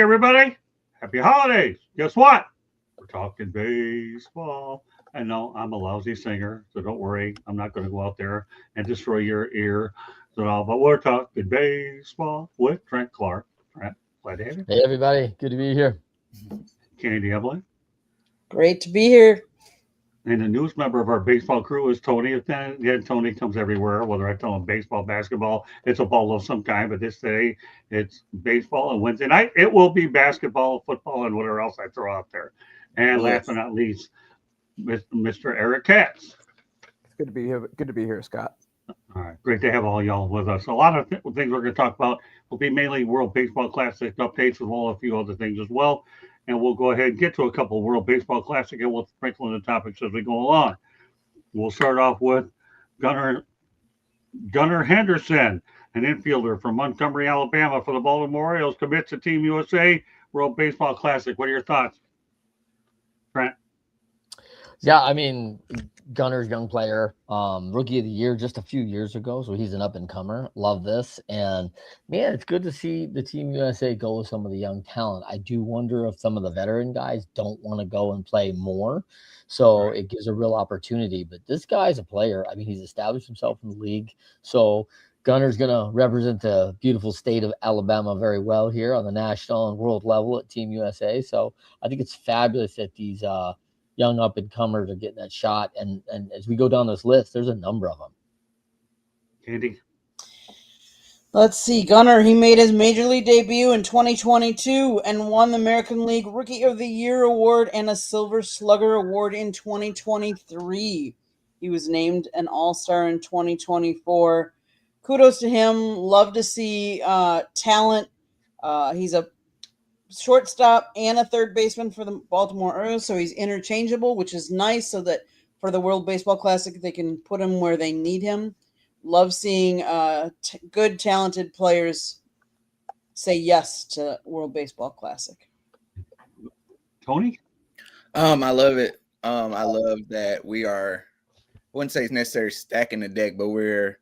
everybody. Happy holidays. Guess what? We're talking baseball. I know I'm a lousy singer, so don't worry. I'm not going to go out there and destroy your ear at all. But we're talking baseball with Trent Clark. Trent, glad to have you. Hey everybody, good to be here. Candy Evelyn. Great to be here. And the newest member of our baseball crew is Tony. Again, Tony comes everywhere, whether I tell him baseball, basketball, it's a ball of some kind. But this day, it's baseball. And Wednesday night, it will be basketball, football, and whatever else I throw out there. And last but not least, Mr. Eric Katz. It's good to be here. Good to be here, Scott. All right, great to have all y'all with us. A lot of things we're going to talk about will be mainly World Baseball Classic updates, with all a few other things as well. And we'll go ahead and get to a couple of World Baseball Classic, and we'll sprinkle in the topics as we go along. We'll start off with Gunnar Henderson, an infielder from Montgomery, Alabama, for the Baltimore Orioles, commits to Team USA World Baseball Classic. What are your thoughts, Trent? Yeah, I mean, Gunner's young player, rookie of the year just a few years ago, so he's an up-and-comer. Love this. And, man, it's good to see the Team USA go with some of the young talent. I do wonder if some of the veteran guys don't want to go and play more, so it gives a real opportunity. But this guy's a player. I mean, he's established himself in the league, so Gunner's going to represent the beautiful state of Alabama very well here on the national and world level at Team USA. So I think it's fabulous that these young up-and-comers are getting that shot. And as we go down this list, there's a number of them. Candy? Let's see. Gunnar, he made his major league debut in 2022 and won the American League Rookie of the Year award and a Silver Slugger award in 2023. He was named an All-Star in 2024. Kudos to him. Love to see talent. He's a shortstop and a third baseman for the Baltimore Orioles, so he's interchangeable, which is nice, so that for the World Baseball Classic they can put him where they need him. Love seeing good, talented players say yes to World Baseball Classic. Tony? I love it. I love that we are, I wouldn't say it's necessarily stacking the deck, but we're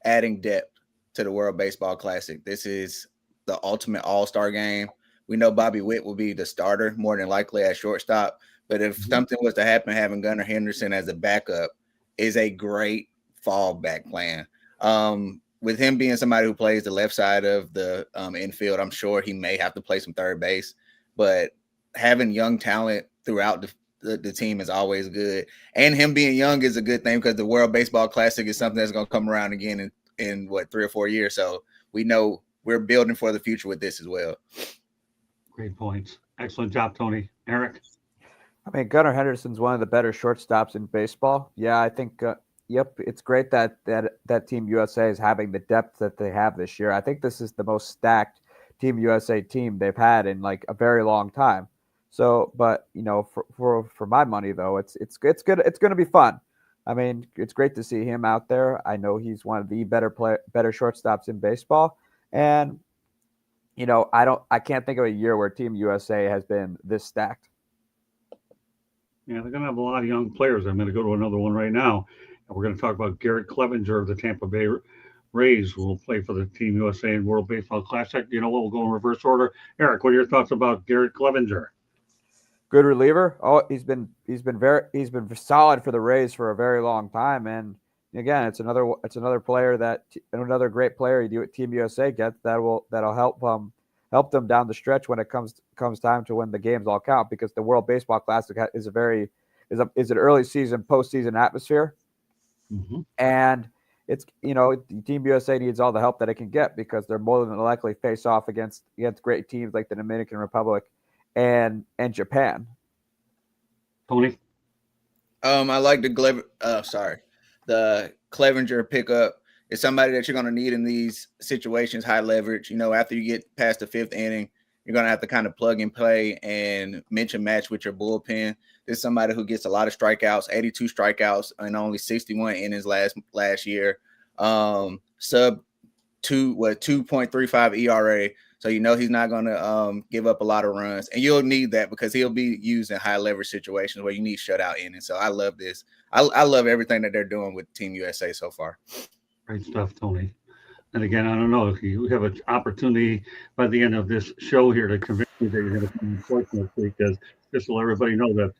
adding depth to the World Baseball Classic. This is the ultimate all-star game. We know Bobby Witt will be the starter more than likely at shortstop. But if something was to happen, having Gunnar Henderson as a backup is a great fallback plan. With him being somebody who plays the left side of the infield, I'm sure he may have to play some third base. But having young talent throughout the team is always good. And him being young is a good thing, because the World Baseball Classic is something that's going to come around again in 3 or 4 years. So we know we're building for the future with this as well. Great points. Excellent job, Tony. Eric? I mean, Gunnar Henderson's one of the better shortstops in baseball. Yeah, I think, it's great that Team USA is having the depth that they have this year. I think this is the most stacked Team USA team they've had in like a very long time. So, but for my money though, it's good. It's going to be fun. I mean, it's great to see him out there. I know he's one of the better shortstops in baseball, and I can't think of a year where Team USA has been this stacked. Yeah, they're going to have a lot of young players. I'm going to go to another one right now. And we're going to talk about Garrett Clevenger of the Tampa Bay Rays, who will play for the Team USA in World Baseball Classic. You know what? We'll go in reverse order. Eric, what are your thoughts about Garrett Clevenger? Good reliever. Oh, he's been solid for the Rays for a very long time. And again, it's another player another great player Team USA gets that'll help them down the stretch when it comes time to when the games all count, because the World Baseball Classic is an early season, postseason atmosphere, and it's Team USA needs all the help that it can get, because they're more than likely face off against great teams like the Dominican Republic and Japan. Tony? I like the Clevenger pickup. Is somebody that you're going to need in these situations, high leverage. After you get past the 5th inning, you're going to have to kind of plug and play and match with your bullpen. This is somebody who gets a lot of strikeouts, 82 strikeouts and only 61 innings last year. Sub 2.35 ERA. So he's not going to give up a lot of runs. And you'll need that, because he'll be used in high leverage situations where you need shutout innings. So I love this. I love everything that they're doing with Team USA so far. Great stuff, Tony. And again, I don't know if you have an opportunity by the end of this show here to convince that you're going to come in twice next week, because just to let everybody know that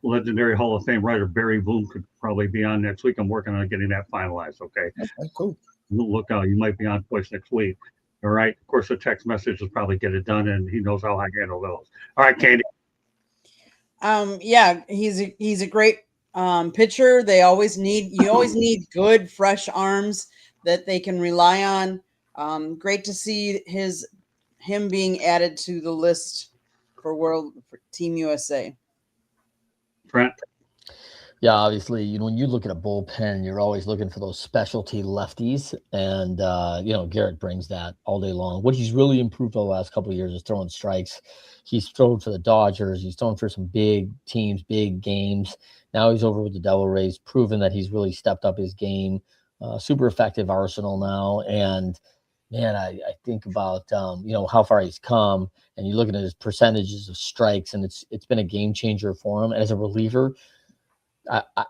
legendary Hall of Fame writer Barry Bloom could probably be on next week. I'm working on getting that finalized. Okay. Okay, cool. Look out. You might be on twice next week. All right. Of course, the text message will probably get it done, and he knows how I handle those. All right, Candy. Yeah, he's a great pitcher. You always need good, fresh arms that they can rely on. Great to see him being added to the list for Team USA. Trent. Yeah, obviously, when you look at a bullpen, you're always looking for those specialty lefties, and Garrett brings that all day long. What he's really improved over the last couple of years is throwing strikes. He's thrown for the Dodgers. He's thrown for some big teams, big games. Now he's over with the Devil Rays, proven that he's really stepped up his game. Super effective arsenal now, and man, I think about how far he's come, and you look at his percentages of strikes, and it's been a game changer for him. And as a reliever,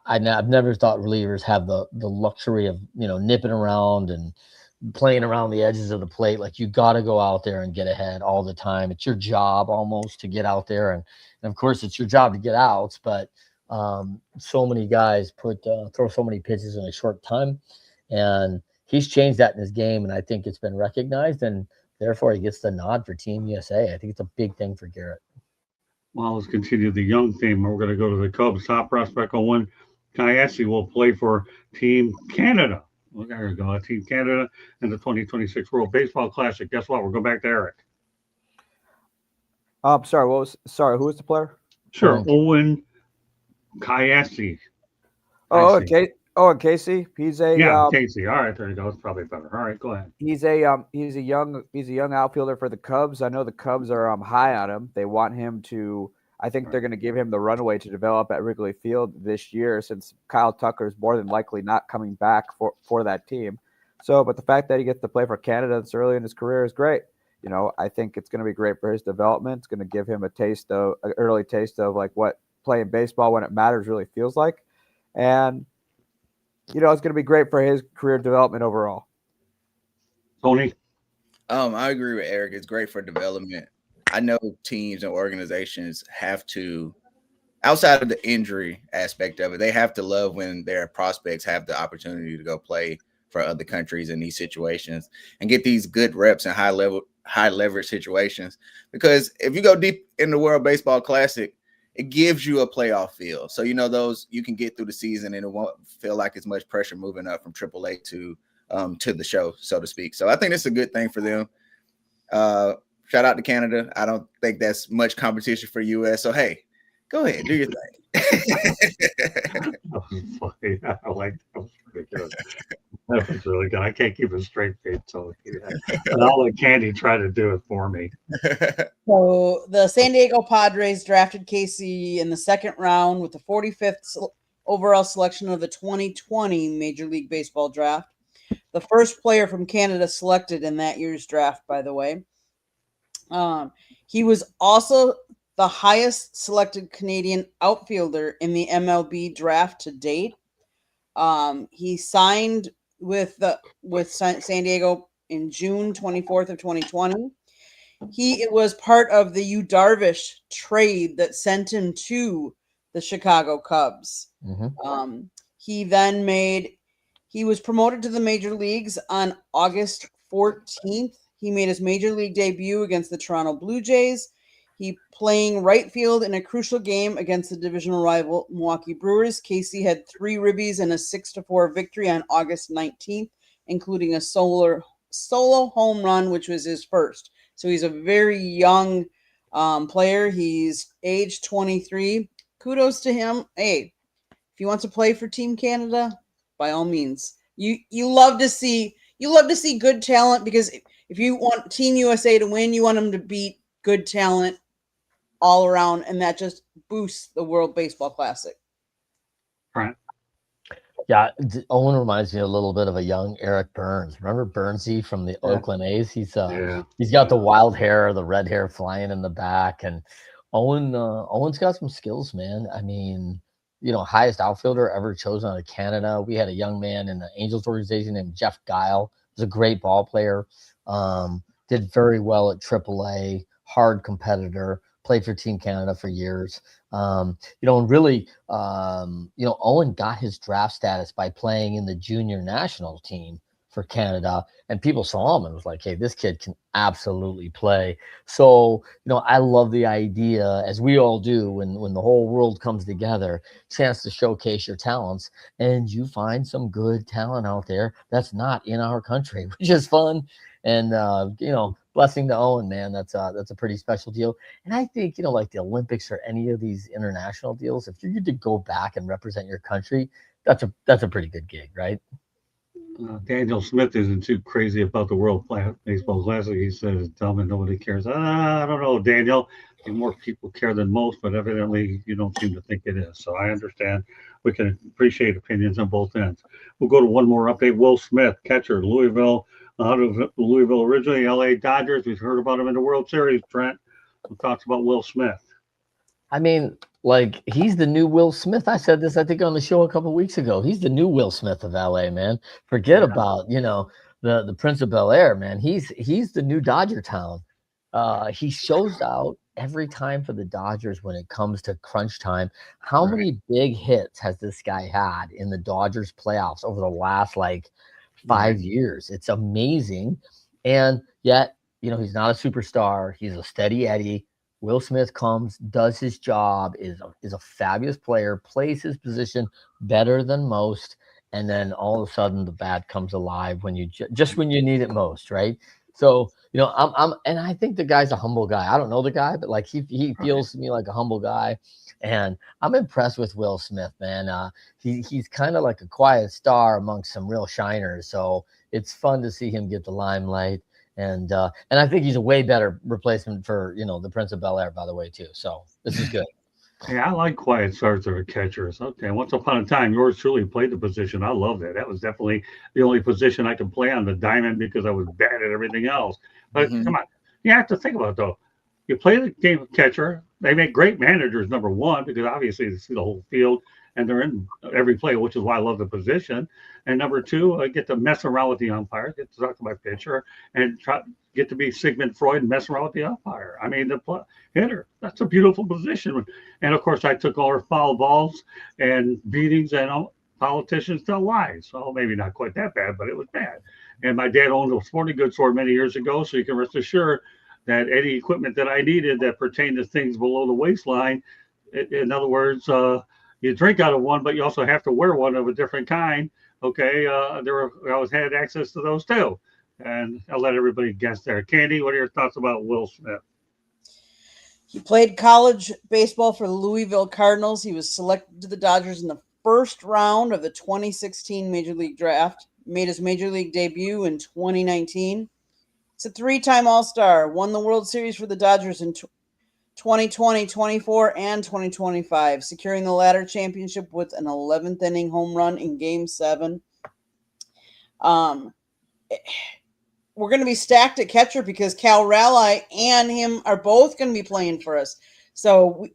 I've never thought relievers have the luxury of nipping around and playing around the edges of the plate. Like, you got to go out there and get ahead all the time. It's your job almost to get out there, and of course it's your job to get outs. But so many guys throw so many pitches in a short time, and he's changed that in his game, and I think it's been recognized, and therefore he gets the nod for Team USA. I think it's a big thing for Garrett. Well, let's continue the young theme. We're going to go to the Cubs. Top prospect Owen Kayase will play for Team Canada. Well, there we go. Team Canada in the 2026 World Baseball Classic. Guess what? We're going back to Eric. Sorry, who was the player? Sure, Owen Kayase. Oh, okay. Oh, and Casey. He's Casey. All right, there you go. It's probably better. All right, go ahead. He's a young outfielder for the Cubs. I know the Cubs are high on him. They want him to. I think they're going to give him the runway to develop at Wrigley Field this year, since Kyle Tucker is more than likely not coming back for that team. So, but the fact that he gets to play for Canada this early in his career is great. I think it's going to be great for his development. It's going to give him an early taste of like what playing baseball when it matters really feels like, and it's going to be great for his career development overall. Tony? I agree with Eric. It's great for development. I know teams and organizations have to, outside of the injury aspect of it, they have to love when their prospects have the opportunity to go play for other countries in these situations and get these good reps in high leverage situations. Because if you go deep in the World Baseball Classic, it gives you a playoff feel. So, those you can get through the season and it won't feel like as much pressure moving up from AAA to the show, so to speak. So I think it's a good thing for them. Shout out to Canada. I don't think that's much competition for US. So, hey, go ahead, do your thing. I like that. Was pretty good. That was really good. I can't keep a straight face, so and I'll let Candy try to do it for me. So the San Diego Padres drafted Casey in the second round with the 45th overall selection of the 2020 Major League Baseball draft. The first player from Canada selected in that year's draft, by the way. He was also the highest selected Canadian outfielder in the MLB draft to date. He signed with San Diego in June 24th of 2020. It was part of the Yu Darvish trade that sent him to the Chicago Cubs. Mm-hmm. He was promoted to the major leagues on August 14th. He made his major league debut against the Toronto Blue Jays. He playing right field in a crucial game against the divisional rival Milwaukee Brewers. Casey had 3 ribbies and a 6-4 victory on August 19th, including a solo home run, which was his first. So he's a very young player. He's age 23. Kudos to him. Hey, if he wants to play for Team Canada, by all means. You love to see good talent, because if you want Team USA to win, you want them to beat good talent all around, and that just boosts the World Baseball Classic. Right. Yeah, Owen reminds me a little bit of a young Eric Burns. Remember Burnsy from the Oakland A's? He's got the wild hair, the red hair flying in the back, and Owen's got some skills, man. I mean, highest outfielder ever chosen out of Canada. We had a young man in the Angels organization named Jeff Guile. He was a great ball player. Did very well at AAA. hard competitor, played for Team Canada for years. And really, Owen got his draft status by playing in the junior national team for Canada, and people saw him and was like, hey, this kid can absolutely play. So, I love the idea, as we all do, when the whole world comes together, chance to showcase your talents, and you find some good talent out there that's not in our country, which is fun. And, blessing to Owen, man, that's a pretty special deal. And I think, like the Olympics or any of these international deals, if you get to go back and represent your country, that's a pretty good gig, right? Daniel Smith isn't too crazy about the World Baseball Classic. He says it's dumb and nobody cares. I don't know, Daniel. I think more people care than most, but evidently you don't seem to think it is. So I understand. We can appreciate opinions on both ends. We'll go to one more update. Will Smith, catcher, Louisville, out of Louisville originally, LA Dodgers. We've heard about him in the World Series, Trent. We talked about Will Smith. I mean, like, he's the new Will Smith. I said this, I think, on the show a couple of weeks ago. He's the new Will Smith of LA, man. Forget about, the Prince of Bel-Air, man. He's the new Dodger town. He shows out every time for the Dodgers when it comes to crunch time. How many big hits has this guy had in the Dodgers playoffs over the last, 5 years? It's amazing. And yet, he's not a superstar. He's a steady Eddie. Will Smith comes, does his job, is a fabulous player, plays his position better than most, and then all of a sudden the bat comes alive when you just when you need it most, right? So and I think the guy's a humble guy. I don't know the guy, but he feels to me like a humble guy, and I'm impressed with Will Smith, man. He's kind of like a quiet star amongst some real shiners, so it's fun to see him get the limelight. And I think he's a way better replacement for the Prince of Bel-Air, by the way, too. So this is good. Yeah, I like quiet starts that are catchers. Okay, once upon a time, yours truly played the position. I love that. That was definitely the only position I could play on the diamond because I was bad at everything else. But come on, you have to think about it, though. You play the game of catcher. They make great managers, number one, because obviously they see the whole field and they're in every play, which is why I love the position. And number two, I get to mess around with the umpire, get to talk to my pitcher, and get to be Sigmund Freud and mess around with the umpire. I mean, the hitter, that's a beautiful position. And of course, I took all our foul balls and beatings and politicians tell lies. So maybe not quite that bad, but it was bad. And my dad owned a sporting goods store many years ago, so you can rest assured that any equipment that I needed that pertained to things below the waistline, in other words, you drink out of one, but you also have to wear one of a different kind. Okay, I always had access to those too. And I'll let everybody guess there. Candy, what are your thoughts about Will Smith? He played college baseball for the Louisville Cardinals. He was selected to the Dodgers in the first round of the 2016 Major League Draft. Made his Major League debut in 2019. He's a three-time All-Star. Won the World Series for the Dodgers in 2020, 24, and 2025, securing the latter championship with an 11th inning home run in Game 7. We're going to be stacked at catcher because Cal Raleigh and him are both going to be playing for us. So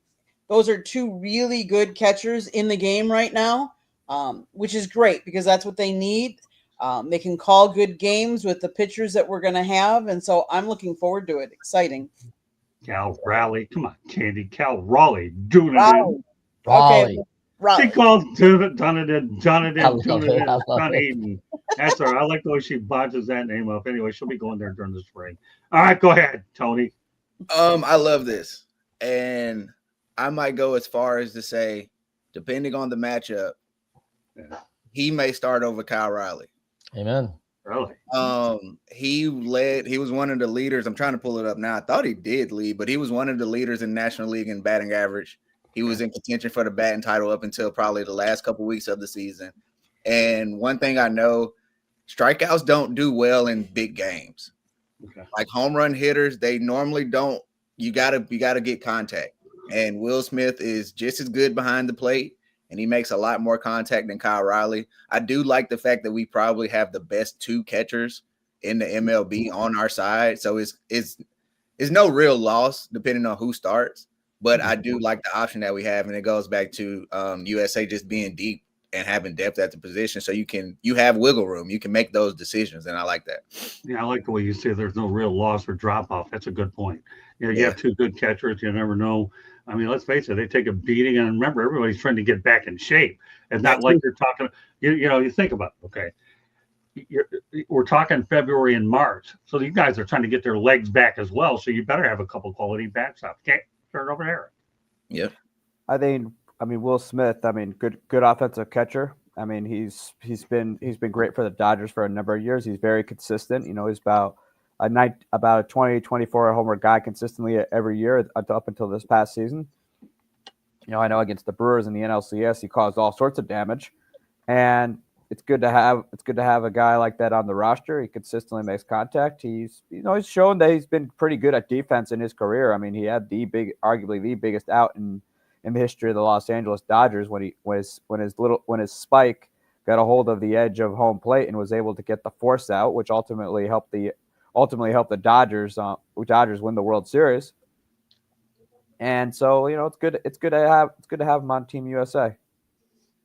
those are two really good catchers in the game right now, which is great because that's what they need. They can call good games with the pitchers that we're going to have, and so I'm looking forward to it. Exciting. Cal Raleigh. Come on, Candy. Cal Raleigh. Doing it. Raleigh. Okay. Raleigh. She calls Jonathan, Dunedin. That's her. I like the way she bodges that name up. Anyway, she'll be going there during the spring. All right, go ahead, Tony. I love this. And I might go as far as to say, depending on the matchup, he may start over Kyle Riley. Amen. Really? He was one of the leaders. I'm trying to pull it up now. I thought he did lead, but he was one of the leaders in National League in batting average. He was in contention for the batting title up until probably the last couple weeks of the season. And one thing I know, strikeouts don't do well in big games. Okay. Like home run hitters, they normally don't. You gotta get contact. And Will Smith is just as good behind the plate, and he makes a lot more contact than Kyle Riley. I do like the fact that we probably have the best two catchers in the MLB on our side. So it's no real loss depending on who starts. But I do like the option that we have, and it goes back to USA just being deep and having depth at the position. So you have wiggle room. You can make those decisions, and I like that. Yeah, I like the way you say there's no real loss or drop off. That's a good point. You know, you Yeah. have two good catchers. You never know. I mean, let's face it, they take a beating. And remember, everybody's trying to get back in shape. And That not like too. you're talking, you know, you think about it, okay. You're, we're talking February and March. So you guys are trying to get their legs back as well. So you better have a couple quality backstops. Can't turn it over there. Yep. I mean, Will Smith. I mean, good offensive catcher. I mean, he's been great for the Dodgers for a number of years. He's very consistent. You know, he's about a 20, 24 homer guy consistently every year up until this past season. You know, I know against the Brewers in the NLCS, he caused all sorts of damage, and it's good to have a guy like that on the roster. He consistently makes contact. He's shown that he's been pretty good at defense in his career. I mean, he had arguably the biggest out in the history of the Los Angeles Dodgers when his spike got a hold of the edge of home plate and was able to get the force out, which ultimately helped the Dodgers win the World Series. And so, you know, it's good to have him on Team USA.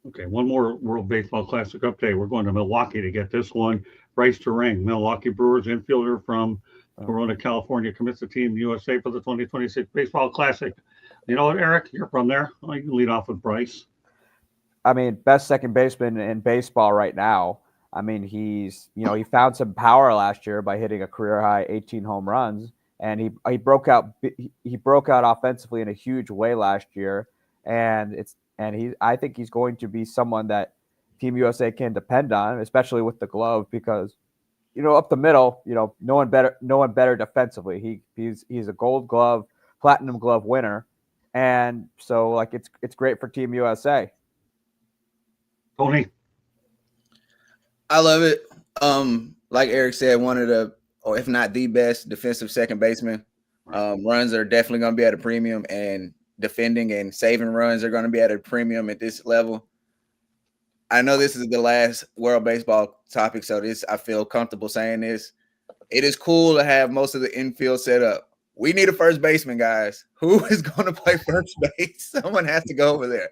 Okay, one more World Baseball Classic update. We're going to Milwaukee to get this one. Bryce Terang, Milwaukee Brewers infielder from Corona, California, commits to Team USA for the 2026 Baseball Classic. You know what, Eric? You're from there. Well, you can lead off with Bryce. I mean, best second baseman in baseball right now. I mean, he found some power last year by hitting a career high 18 home runs, and he broke out offensively in a huge way last year. And I think he's going to be someone that Team USA can depend on, especially with the glove, because, you know, up the middle, you know, no one better defensively. He's a Gold Glove, Platinum Glove winner, and so like it's great for Team USA. Tony? I love it. Like Eric said, one of the, or if not the best defensive second baseman. Runs are definitely going to be at a premium, and defending and saving runs are going to be at a premium at this level. I know this is the last World Baseball topic, so I feel comfortable saying this. It is cool to have most of the infield set up. We need a first baseman, guys. Who is going to play first base? Someone has to go over there.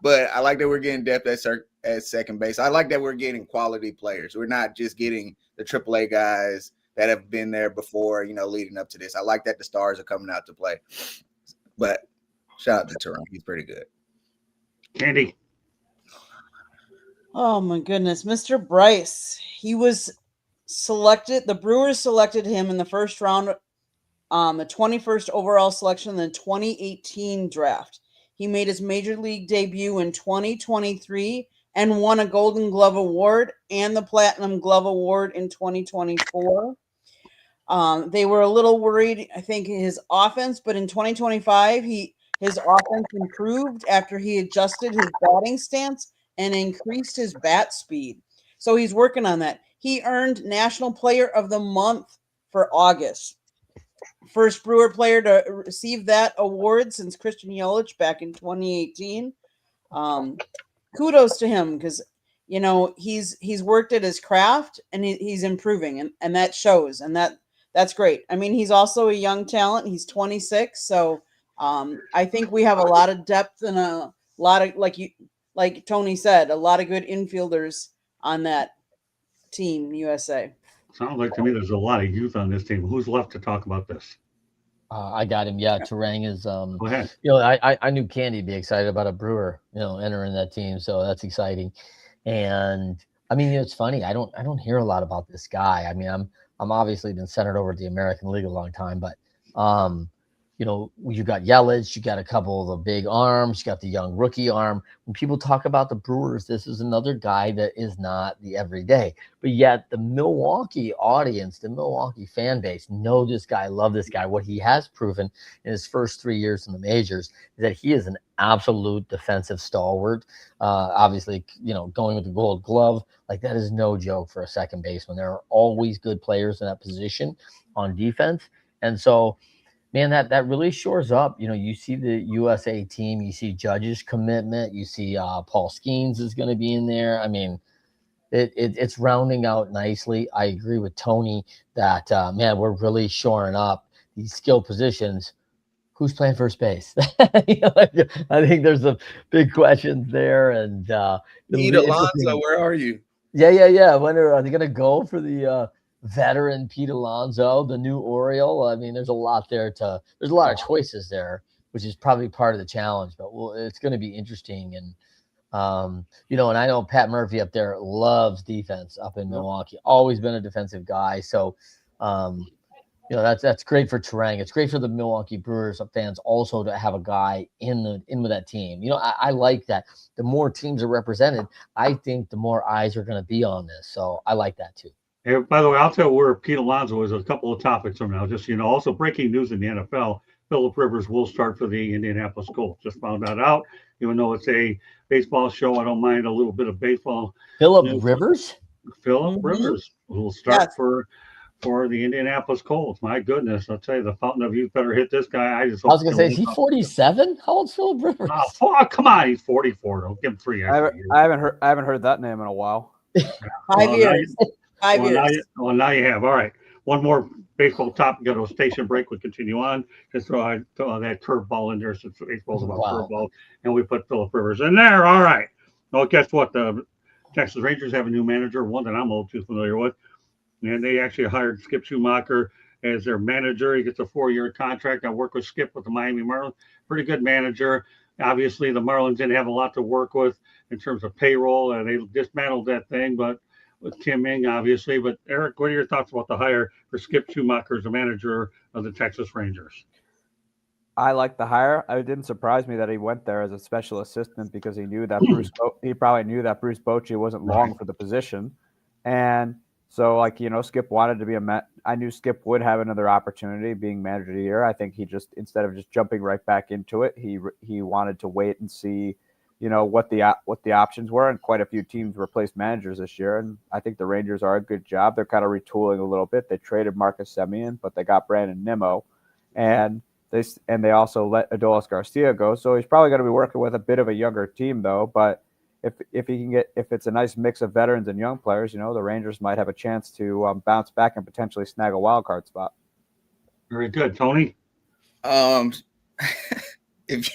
But I like that we're getting depth at second base. I like that we're getting quality players. We're not just getting the AAA guys that have been there before, you know, leading up to this. I like that the stars are coming out to play. But shout out to Terang. He's pretty good. Candy? Oh my goodness, Mr. Bryce. He was selected. The Brewers selected him in the first round, the 21st overall selection in the 2018 draft. He made his major league debut in 2023 and won a Golden Glove Award and the Platinum Glove Award in 2024. They were a little worried, I think, his offense, but in 2025, his offense improved after he adjusted his batting stance and increased his bat speed. So he's working on that. He earned National Player of the Month for August. First Brewer player to receive that award since Christian Yelich back in 2018. Kudos to him, because, you know, he's worked at his craft and he's improving, and that shows, and that's great. I mean, he's also a young talent. He's 26, so I think we have a lot of depth and a lot of, like Tony said, a lot of good infielders on that team USA. Sounds like to me there's a lot of youth on this team. Who's left to talk about this? I got him. Yeah, Terang is. Go ahead. You know, I knew Candy would be excited about a Brewer, you know, entering that team, so that's exciting. And I mean, it's funny. I don't hear a lot about this guy. I mean, I'm obviously been centered over at the American League a long time, but you know, you got Yelich, you got a couple of the big arms, you got the young rookie arm. When people talk about the Brewers, this is another guy that is not the everyday. But yet the Milwaukee audience, the Milwaukee fan base know this guy, love this guy. What he has proven in his first 3 years in the majors is that he is an absolute defensive stalwart. Obviously, you know, going with the Gold Glove, like that is no joke for a second baseman. There are always good players in that position on defense. And so, man, that really shores up. You know, you see the USA team, you see Judge's commitment, you see Paul Skeens is going to be in there. I mean, it's rounding out nicely. I agree with Tony that, man, we're really shoring up these skill positions. Who's playing first base? You know, I think there's some big questions there. And Alonso, where are you? Yeah. When are they going to go for the veteran Pete Alonso, the new Oriole. I mean, there's a lot there there's a lot of choices there, which is probably part of the challenge, but it's going to be interesting. And, and I know Pat Murphy up there loves defense up in Milwaukee, always been a defensive guy. So, that's great for Terang. It's great for the Milwaukee Brewers fans also to have a guy in with that team. I like that. The more teams are represented, I think the more eyes are going to be on this. So I like that too. Hey, by the way, I'll tell you where Pete Alonso is a couple of topics from now. Just, also breaking news in the NFL, Phillip Rivers will start for the Indianapolis Colts. Just found that out. Even though it's a baseball show, I don't mind a little bit of baseball. Phillip Rivers? Phillip Rivers will start for the Indianapolis Colts. My goodness, I'll tell you, the fountain of youth better hit this guy. I was going to say, is he 47? How old's Phillip Rivers? Oh, come on, he's 44. Don't give him 3 extra years. I haven't heard that name in a while. 5 years. 5 years. Now you have. All right. One more baseball topic. Go to a station break. We continue on. Just throw that curveball in there since baseball's about curveball. And we put Phillip Rivers in there. All right. Well, guess what? The Texas Rangers have a new manager, one that I'm all too familiar with. And they actually hired Skip Schumacher as their manager. He gets a 4-year contract. I work with Skip with the Miami Marlins. Pretty good manager. Obviously, the Marlins didn't have a lot to work with in terms of payroll, and they dismantled that thing, but with Kim Ng, obviously. But, Eric, what are your thoughts about the hire for Skip Schumacher as the manager of the Texas Rangers? I like the hire. It didn't surprise me that he went there as a special assistant because he knew that he probably knew that Bruce Bochy wasn't long for the position. And so, Skip wanted to be I knew Skip would have another opportunity being manager of the year. I think he just, instead of just jumping right back into it, he wanted to wait and see, what the options were. And quite a few teams replaced managers this year. And I think the Rangers are a good job. They're kind of retooling a little bit. They traded Marcus Semien, but they got Brandon Nimmo, and they also let Adolis Garcia go. So he's probably going to be working with a bit of a younger team, though. But if it's a nice mix of veterans and young players, the Rangers might have a chance to bounce back and potentially snag a wild card spot. Very good, Tony. If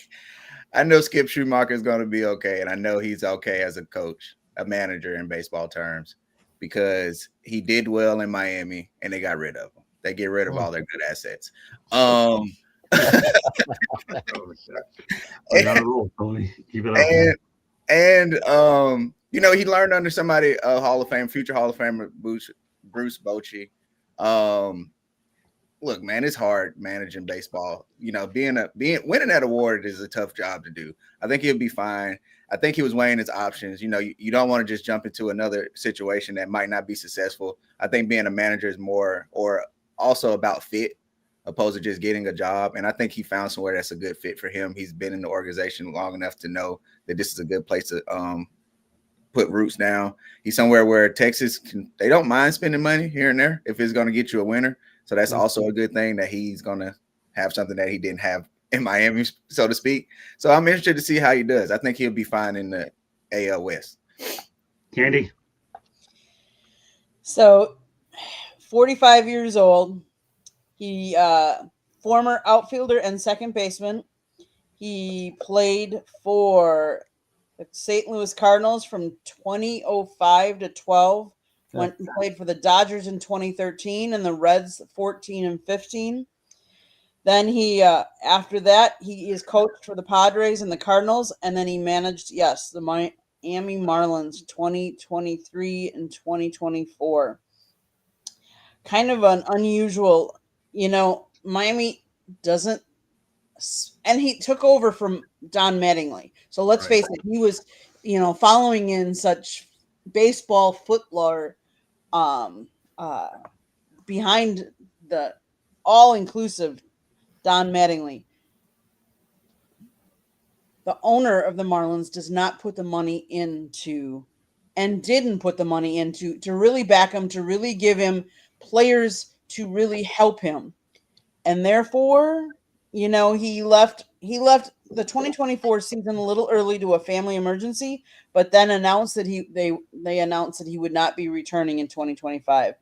I know Skip Schumacher is going to be okay, and I know he's okay as a coach, a manager in baseball terms, because he did well in Miami and they got rid of him. They get rid of all their good assets. Tony. Keep it up. And he learned under somebody, future Hall of Famer Bruce Bochy. Look, man, it's hard managing baseball. Winning that award is a tough job to do. I think he'll be fine. I think he was weighing his options. You don't want to just jump into another situation that might not be successful. I think being a manager is more or also about fit, opposed to just getting a job. And I think he found somewhere that's a good fit for him. He's been in the organization long enough to know that this is a good place to put roots down. He's somewhere where Texas they don't mind spending money here and there if it's going to get you a winner. So that's also a good thing, that he's going to have something that he didn't have in Miami, so to speak. So I'm interested to see how he does. I think he'll be fine in the AL West. Candy? So 45 years old. He former outfielder and second baseman. He played for the St. Louis Cardinals from 2005 to 12. Went and played for the Dodgers in 2013 and the Reds 14 and 15. Then he after that he is coached for the Padres and the Cardinals, and then he managed the Miami Marlins 2023 and 2024. Kind of an unusual, Miami doesn't, and he took over from Don Mattingly. So let's face it, he was, following in such baseball football behind the all-inclusive Don Mattingly. The owner of the Marlins does not put the money into, and didn't put the money into, to really back him, to really give him players to really help him. And therefore, he left the 2024 season a little early to a family emergency, but then announced that they announced that he would not be returning in 2025.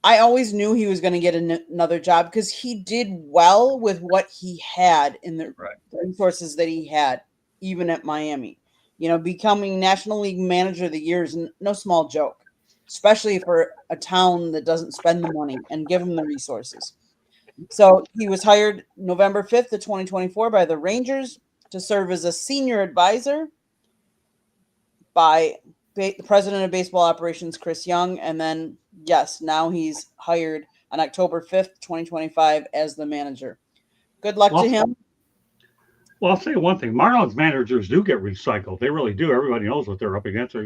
I always knew he was going to get another job because he did well with what he had in the resources that he had, even at Miami. Becoming National League Manager of the Year is no small joke. especially for a town that doesn't spend the money and give them the resources. So he was hired November 5th of 2024 by the Rangers to serve as a senior advisor by the president of baseball operations, Chris Young. And then, yes, now he's hired on October 5th, 2025 as the manager. Good luck to him. Well, I'll say one thing: Marlins managers do get recycled. They really do. Everybody knows what they're up against.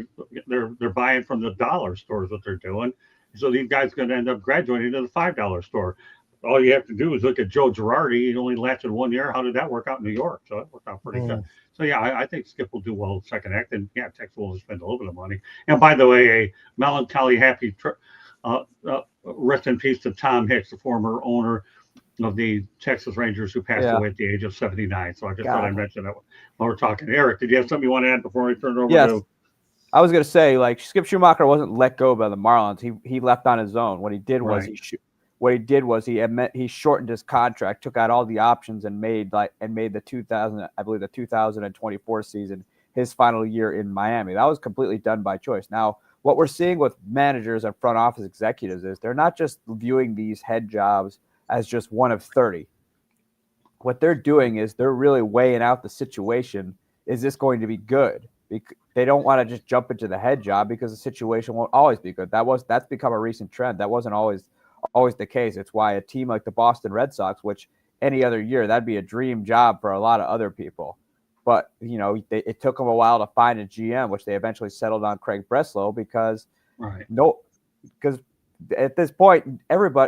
They're buying from the dollar stores what they're doing. So these guys are going to end up graduating to the $5 store. All you have to do is look at Joe Girardi. He only lasted 1 year. How did that work out in New York? So that worked out pretty good. So yeah, I think Skip will do well second act, and yeah, Tex will spend a little bit of money. And by the way, a melancholy, happy rest in peace to Tom Hicks, the former owner of the Texas Rangers, who passed away at the age of 79. So I just thought I'd mention that while we're talking. Eric, did you have something you want to add before we turn it over to? I was going to say, like, Skip Schumacher wasn't let go by the Marlins. He left on his own. What he did was he shortened his contract, took out all the options, and made the 2024 season his final year in Miami. That was completely done by choice. Now, what we're seeing with managers and front office executives is they're not just viewing these head jobs as just one of 30. What they're doing is they're really weighing out the situation. Is this going to be good? They don't want to just jump into the head job because the situation won't always be good. That's become a recent trend. That wasn't always the case. It's why a team like the Boston Red Sox, which any other year, that'd be a dream job for a lot of other people. But, it took them a while to find a GM, which they eventually settled on Craig Breslow because at this point,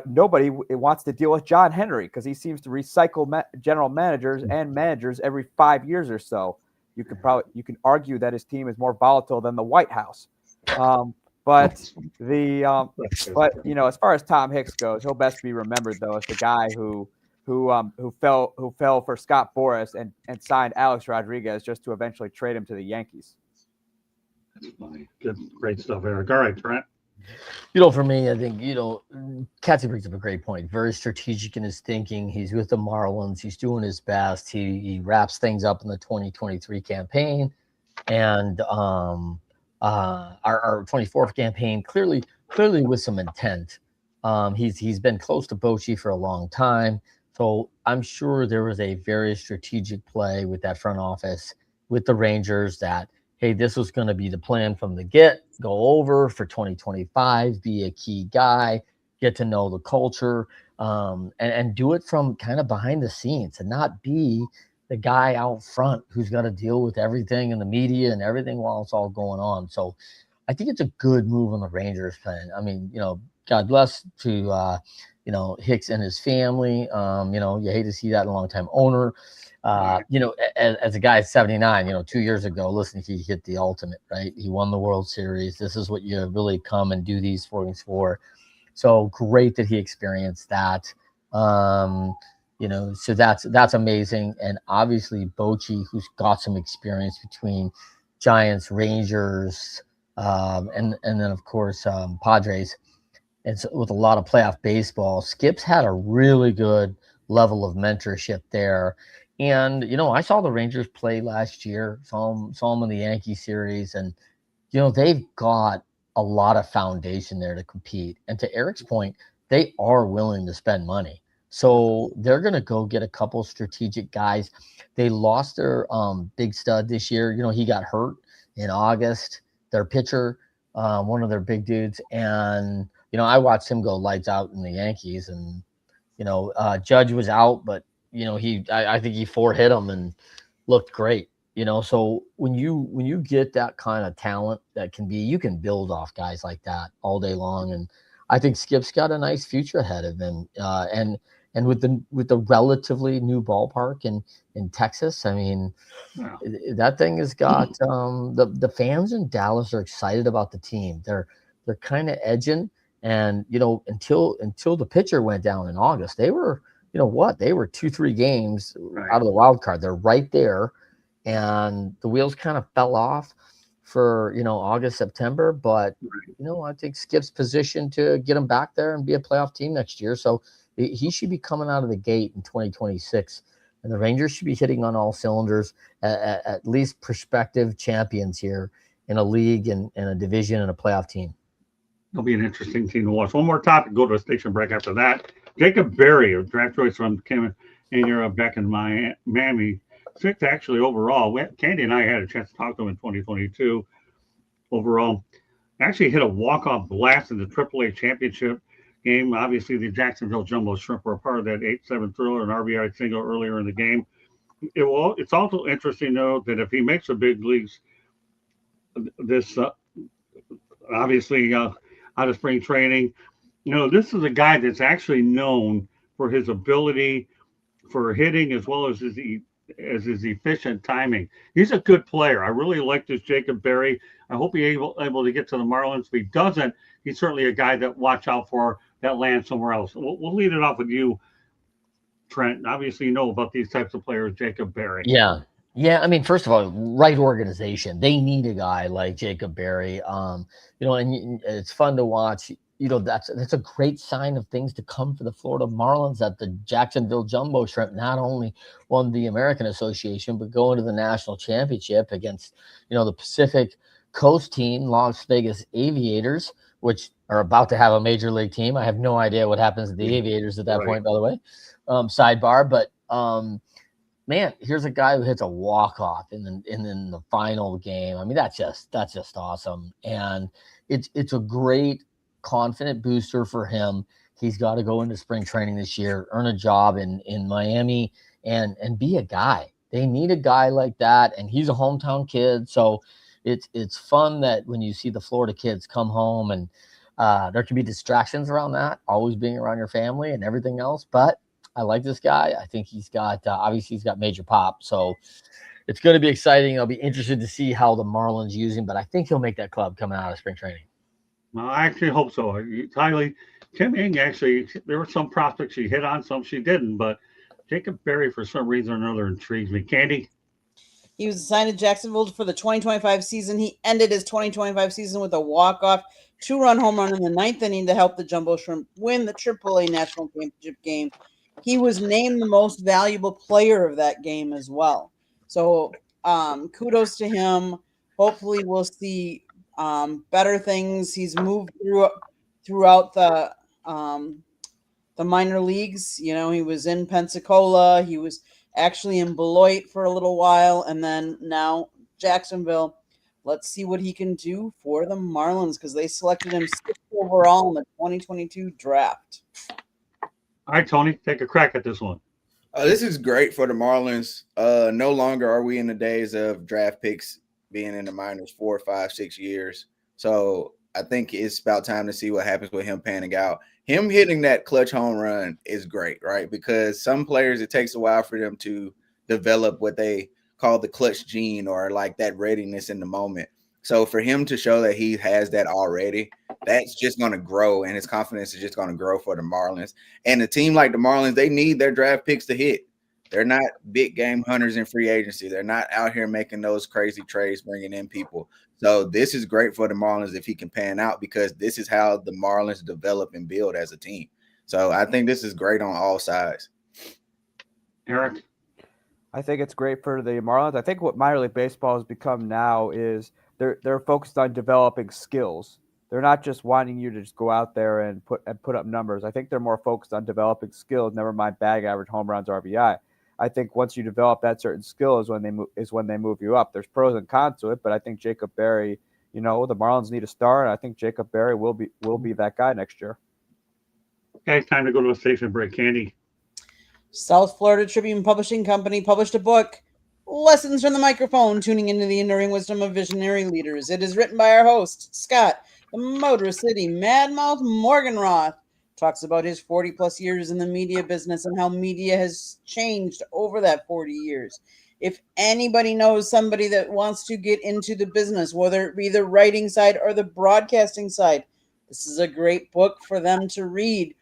nobody wants to deal with John Henry because he seems to recycle general managers and managers every 5 years or so. You can argue that his team is more volatile than the White House. But as far as Tom Hicks goes, he'll best be remembered though as the guy who fell for Scott Boras and signed Alex Rodriguez just to eventually trade him to the Yankees. That's funny. Good, great stuff, Eric. All right, Trent. For me, I think, Kathy brings up a great point. Very strategic in his thinking. He's with the Marlins. He's doing his best. He wraps things up in the 2023 campaign. And our 24th campaign, clearly with some intent. He's been close to Bochy for a long time. So I'm sure there was a very strategic play with that front office, with the Rangers, that, hey, this was going to be the plan from the go over for 2025, be a key guy, get to know the culture, and do it from kind of behind the scenes and not be the guy out front who's got to deal with everything in the media and everything while it's all going on. So I think it's a good move on the Rangers plan. I mean, God bless to, Hicks and his family. You hate to see that in a long-time owner. As a guy at 79, 2 years ago, listen, he hit the ultimate, right? He won the World Series. This is what you really come and do these things for. So great that he experienced that. So that's amazing. And obviously Bochy, who's got some experience between Giants, Rangers, and then of course Padres. And so with a lot of playoff baseball, Skip's had a really good level of mentorship there. And, I saw the Rangers play last year, saw them in the Yankee series, and, they've got a lot of foundation there to compete. And to Eric's point, they are willing to spend money. So they're going to go get a couple strategic guys. They lost their big stud this year. He got hurt in August, their pitcher, one of their big dudes. And, I watched him go lights out in the Yankees, and, Judge was out, but I think he 4-hit him and looked great, so when you get that kind of talent you can build off guys like that all day long. And I think Skip's got a nice future ahead of him. And with the relatively new ballpark in Texas, I mean, that thing has got, the fans in Dallas are excited about the team. They're kind of edging. And, until the pitcher went down in August, they were, they were 2-3 games out of the wild card. They're right there. And the wheels kind of fell off for, August, September. But, I think Skip's positioned to get them back there and be a playoff team next year. So he should be coming out of the gate in 2026. And the Rangers should be hitting on all cylinders, at least prospective champions here in a league and a division and a playoff team. It'll be an interesting team to watch. One more topic, go to a station break after that. Jacob Berry, a draft choice from came in here back in Miami, sixth actually overall. Candy and I had a chance to talk to him in 2022 overall. Actually hit a walk-off blast in the AAA championship game. Obviously, the Jacksonville Jumbo Shrimp were a part of that 8-7 thriller and RBI single earlier in the game. It's also interesting, though, that if he makes the big leagues, this obviously out of spring training, this is a guy that's actually known for his ability for hitting as well as his efficient timing. He's a good player. I really like this Jacob Berry. I hope he's able to get to the Marlins. If he doesn't, he's certainly a guy that watch out for that land somewhere else. We'll lead it off with you, Trent. Obviously, you know about these types of players, Jacob Berry. Yeah. Yeah, I mean, first of all, right organization. They need a guy like Jacob Berry. And it's fun to watch. That's a great sign of things to come for the Florida Marlins, that the Jacksonville Jumbo Shrimp not only won the American Association, but going to the national championship against, the Pacific Coast team, Las Vegas Aviators, which are about to have a major league team. I have no idea what happens to the Aviators at that point, by the way. Sidebar, but man, here's a guy who hits a walk-off in the final game. I mean, that's just awesome. And it's a great confident booster for him. He's got to go into spring training this year, earn a job in Miami and be a guy. They need a guy like that. And he's a hometown kid. So it's fun that when you see the Florida kids come home, and there can be distractions around that, always being around your family and everything else. But I like this guy. I think he's got, obviously he's got major pop. So it's going to be exciting. I'll be interested to see how the Marlins use him, but I think he'll make that club coming out of spring training. Well, I actually hope so. Kim Ng, actually, there were some prospects she hit on, some she didn't, but Jacob Berry, for some reason or another, intrigues me. Candy? He was assigned to Jacksonville for the 2025 season. He ended his 2025 season with a walk-off 2-run home run in the ninth inning to help the Jumbo Shrimp win the AAA National Championship game. He was named the most valuable player of that game as well. So kudos to him. Hopefully we'll see better things. He's moved throughout the minor leagues. He was in Pensacola. He was actually in Beloit for a little while, and then now Jacksonville. Let's see what he can do for the Marlins, because they selected him 6th overall in the 2022 draft. All right, Tony, take a crack at this one. This is great for the Marlins. No longer are we in the days of draft picks being in the minors 4, 5, 6 years. So I think it's about time to see what happens with him panning out. Him hitting that clutch home run is great, right? Because some players, it takes a while for them to develop what they call the clutch gene, or like that readiness in the moment. So for him to show that he has that already, that's just going to grow, and his confidence is just going to grow for the Marlins. And a team like the Marlins, they need their draft picks to hit. They're not big game hunters in free agency. They're not out here making those crazy trades, bringing in people. So this is great for the Marlins if he can pan out, because this is how the Marlins develop and build as a team. So I think this is great on all sides. Eric? I think it's great for the Marlins. I think what minor league baseball has become now is they're focused on developing skills. They're not just wanting you to just go out there and put up numbers. I think they're more focused on developing skills, never mind bag average, home runs, RBI. I think once you develop that certain skill is when they move you up. There's pros and cons to it, but I think Jacob Berry, the Marlins need a star, and I think Jacob Berry will be that guy next year. Okay, time to go to a station break. Candy? South Florida Tribune Publishing Company published a book, Lessons from the Microphone, Tuning into the Enduring Wisdom of Visionary Leaders. It is written by our host, Scott, the Motor City Madmouth Morganroth. Talks about his 40-plus years in the media business and how media has changed over that 40 years. If anybody knows somebody that wants to get into the business, whether it be the writing side or the broadcasting side, this is a great book for them to read.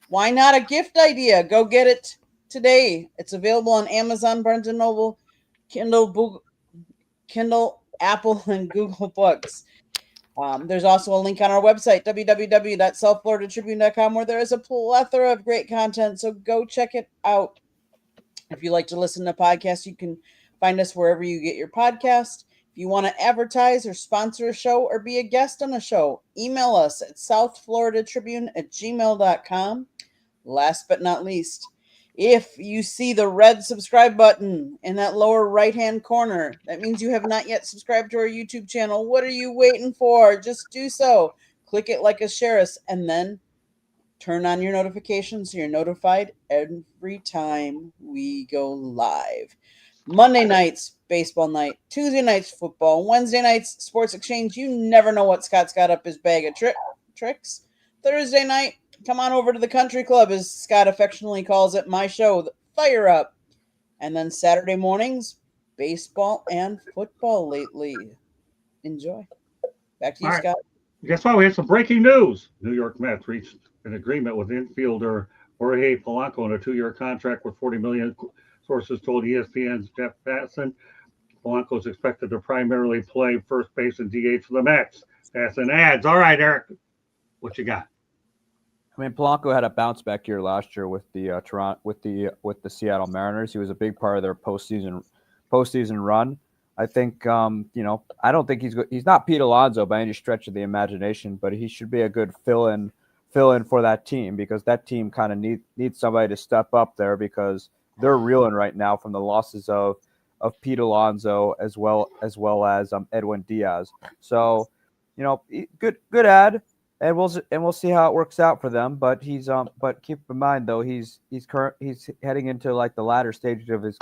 Why not a gift idea? Go get it today. It's available on Amazon, Barnes & Noble, Kindle, Apple, and Google Books. There's also a link on our website, www.southfloridatribune.com, where there is a plethora of great content, so go check it out. If you like to listen to podcasts, you can find us wherever you get your podcast. If you want to advertise or sponsor a show or be a guest on a show, email us at southfloridatribune@gmail.com. Last but not least, if you see the red subscribe button in that lower right-hand corner, that means you have not yet subscribed to our YouTube channel. What are you waiting for? Just do so. Click it, like us, share us, and then turn on your notifications so you're notified every time we go live. Monday nights, baseball night. Tuesday nights, football. Wednesday nights, sports exchange. You never know what Scott's got up his bag of tricks. Thursday night, come on over to the country club, as Scott affectionately calls it, my show, the Fire Up. And then Saturday mornings, baseball and football lately. Enjoy. Back to you, All right. Scott. Guess what? We have some breaking news. New York Mets reached an agreement with infielder Jorge Polanco on a 2-year contract with $40 million. Sources told ESPN's Jeff Passan. Polanco is expected to primarily play first base and DH for the Mets. Passan adds. All right, Eric, what you got? I mean, Polanco had a bounce back year last year with the Seattle Mariners. He was a big part of their postseason run. I think I don't think he's not Pete Alonso by any stretch of the imagination, but he should be a good fill in for that team, because that team kind of needs somebody to step up there, because they're reeling right now from the losses of Pete Alonso as well as Edwin Diaz. So, good ad. And we'll see how it works out for them. But but keep in mind though, he's heading into like the latter stages of his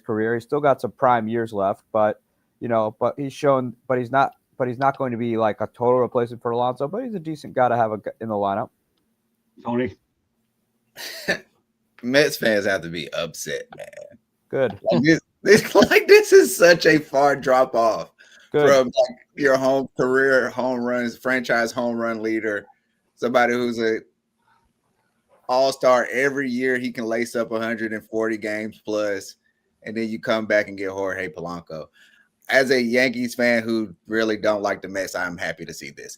career. He's still got some prime years left, but he's not going to be like a total replacement for Alonso, but he's a decent guy to have in the lineup. Tony. Mets fans have to be upset, man. Good. This is such a far drop off from like your home runs, franchise home run leader, somebody who's a all-star every year. He can lace up 140 games plus, and then you come back and get Jorge Polanco. As a Yankees fan who really don't like the Mets, I'm happy to see this.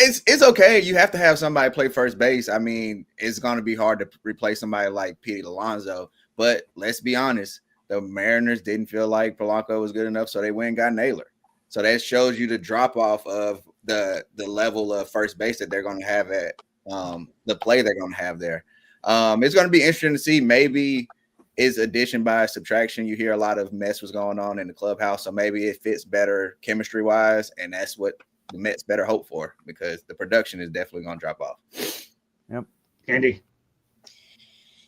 It's okay. You have to have somebody play first base. I mean, it's going to be hard to replace somebody like Pete Alonso, but let's be honest. The Mariners didn't feel like Polanco was good enough, so they went and got Naylor. So that shows you the drop off of the level of first base that they're going to have at the play they're going to have there. It's going to be interesting to see. Maybe it's addition by subtraction. You hear a lot of mess was going on in the clubhouse, so maybe it fits better chemistry wise, and that's what the Mets better hope for, because the production is definitely going to drop off. Yep. Andy.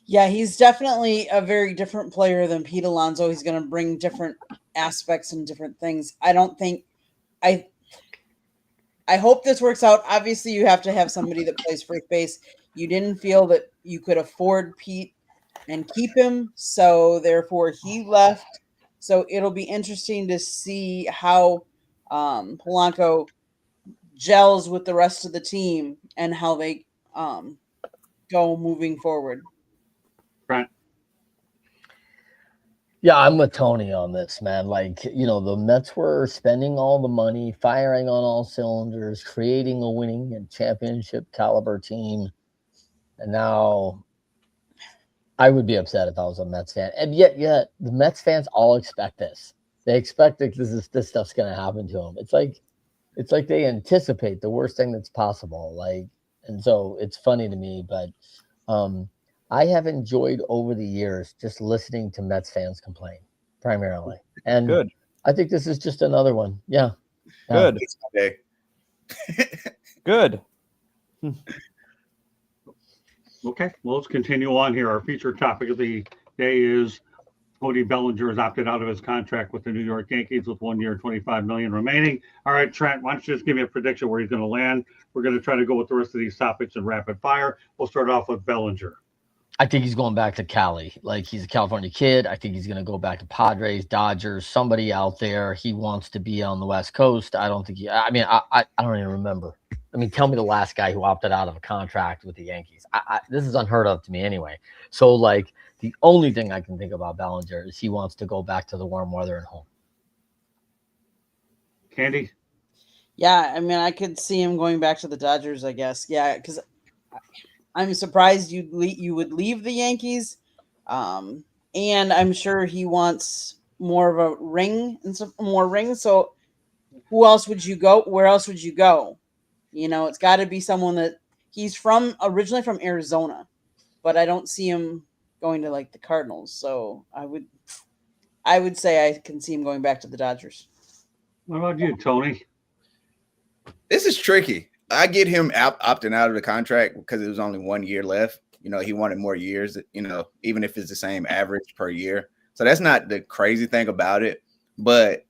Yeah, he's definitely a very different player than Pete Alonso. He's going to bring different aspects and different things. I hope this works out. Obviously, you have to have somebody that plays first base. You didn't feel that you could afford Pete and keep him, so therefore he left. So it'll be interesting to see how Polanco gels with the rest of the team and how they go moving forward. Right. Yeah, I'm with Tony on this, man. Like, the Mets were spending all the money, firing on all cylinders, creating a winning and championship caliber team. And now I would be upset if I was a Mets fan. And yet the Mets fans all expect this. They expect that this stuff's going to happen to them. It's like they anticipate the worst thing that's possible. And so it's funny to me, but I have enjoyed over the years just listening to Mets fans complain primarily. And good. I think this is just another one. Yeah. Good. Good. Okay, well, let's continue on here. Our featured topic of the day is Cody Bellinger has opted out of his contract with the New York Yankees with 1 year, $25 million remaining. All right, Trent, why don't you just give me a prediction where he's going to land? We're going to try to go with the rest of these topics in rapid fire. We'll start off with Bellinger. I think he's going back to Cali. Like, he's a California kid. I think he's going to go back to Padres, Dodgers, somebody out there. He wants to be on the West Coast. I don't think I don't even remember. I mean, tell me the last guy who opted out of a contract with the Yankees. This is unheard of to me anyway. So, like, the only thing I can think about Bellinger is he wants to go back to the warm weather and home. Candy? Yeah, I mean, I could see him going back to the Dodgers, I guess. Yeah, because I'm surprised you would leave the Yankees. And I'm sure he wants more of a ring and some more rings. So who else would you go? Where else would you go? You know, it's got to be someone that he's originally from Arizona, but I don't see him going to like the Cardinals. So I would say I can see him going back to the Dodgers. What about you, Tony? This is tricky. I get him opting out of the contract because it was only 1 year left. You know, he wanted more years, you know, even if it's the same average per year. So that's not the crazy thing about it. But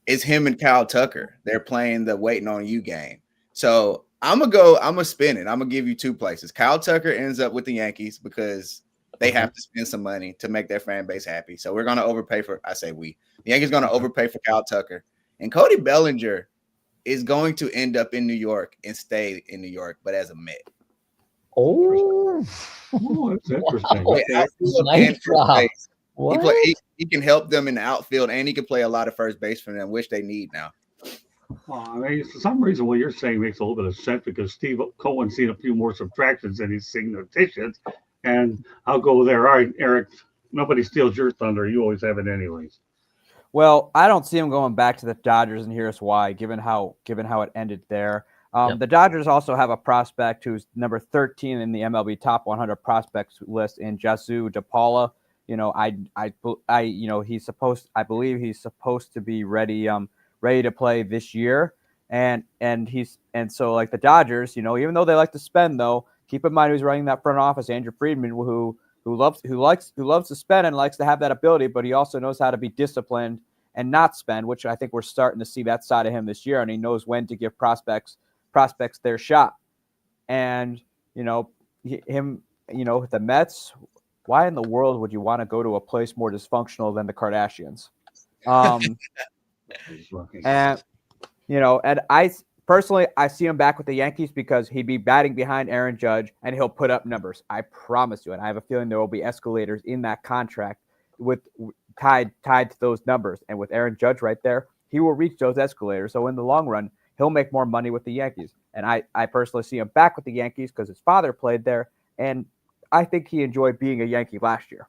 it's him and Kyle Tucker. They're playing the waiting on you game. So I'm going to spin it. I'm going to give you two places. Kyle Tucker ends up with the Yankees because they have to spend some money to make their fan base happy. So we're going to overpay for, the Yankees going to overpay for Kyle Tucker. And Cody Bellinger is going to end up in New York and stay in New York, but as a Met. Oh, That's interesting. Wow. Okay. Nice job. He can help them in the outfield, and he can play a lot of first base for them, which they need now. Well, I mean, for some reason, what you're saying makes a little bit of sense because Steve Cohen's seen a few more subtractions than he's seen additions. And I'll go there. All right, Eric, nobody steals your thunder. You always have it anyways. Well, I don't see him going back to the Dodgers, and here's why. Given how it ended there, the Dodgers also have a prospect who's number 13 in the MLB Top 100 prospects list in Jesus DePaula. You know, I believe he's supposed to be ready to play this year, and so like the Dodgers, you know, even though they like to spend, though, keep in mind who's running that front office, Andrew Friedman, who loves to spend and likes to have that ability, but he also knows how to be disciplined and not spend, which I think we're starting to see that side of him this year, and he knows when to give prospects their shot. And you know, the Mets, why in the world would you want to go to a place more dysfunctional than the Kardashians? And you know, and I personally, I see him back with the Yankees because he'd be batting behind Aaron Judge and he'll put up numbers. I promise you. And I have a feeling there will be escalators in that contract tied to those numbers. And with Aaron Judge right there, he will reach those escalators. So in the long run, he'll make more money with the Yankees. And I personally see him back with the Yankees because his father played there. And I think he enjoyed being a Yankee last year.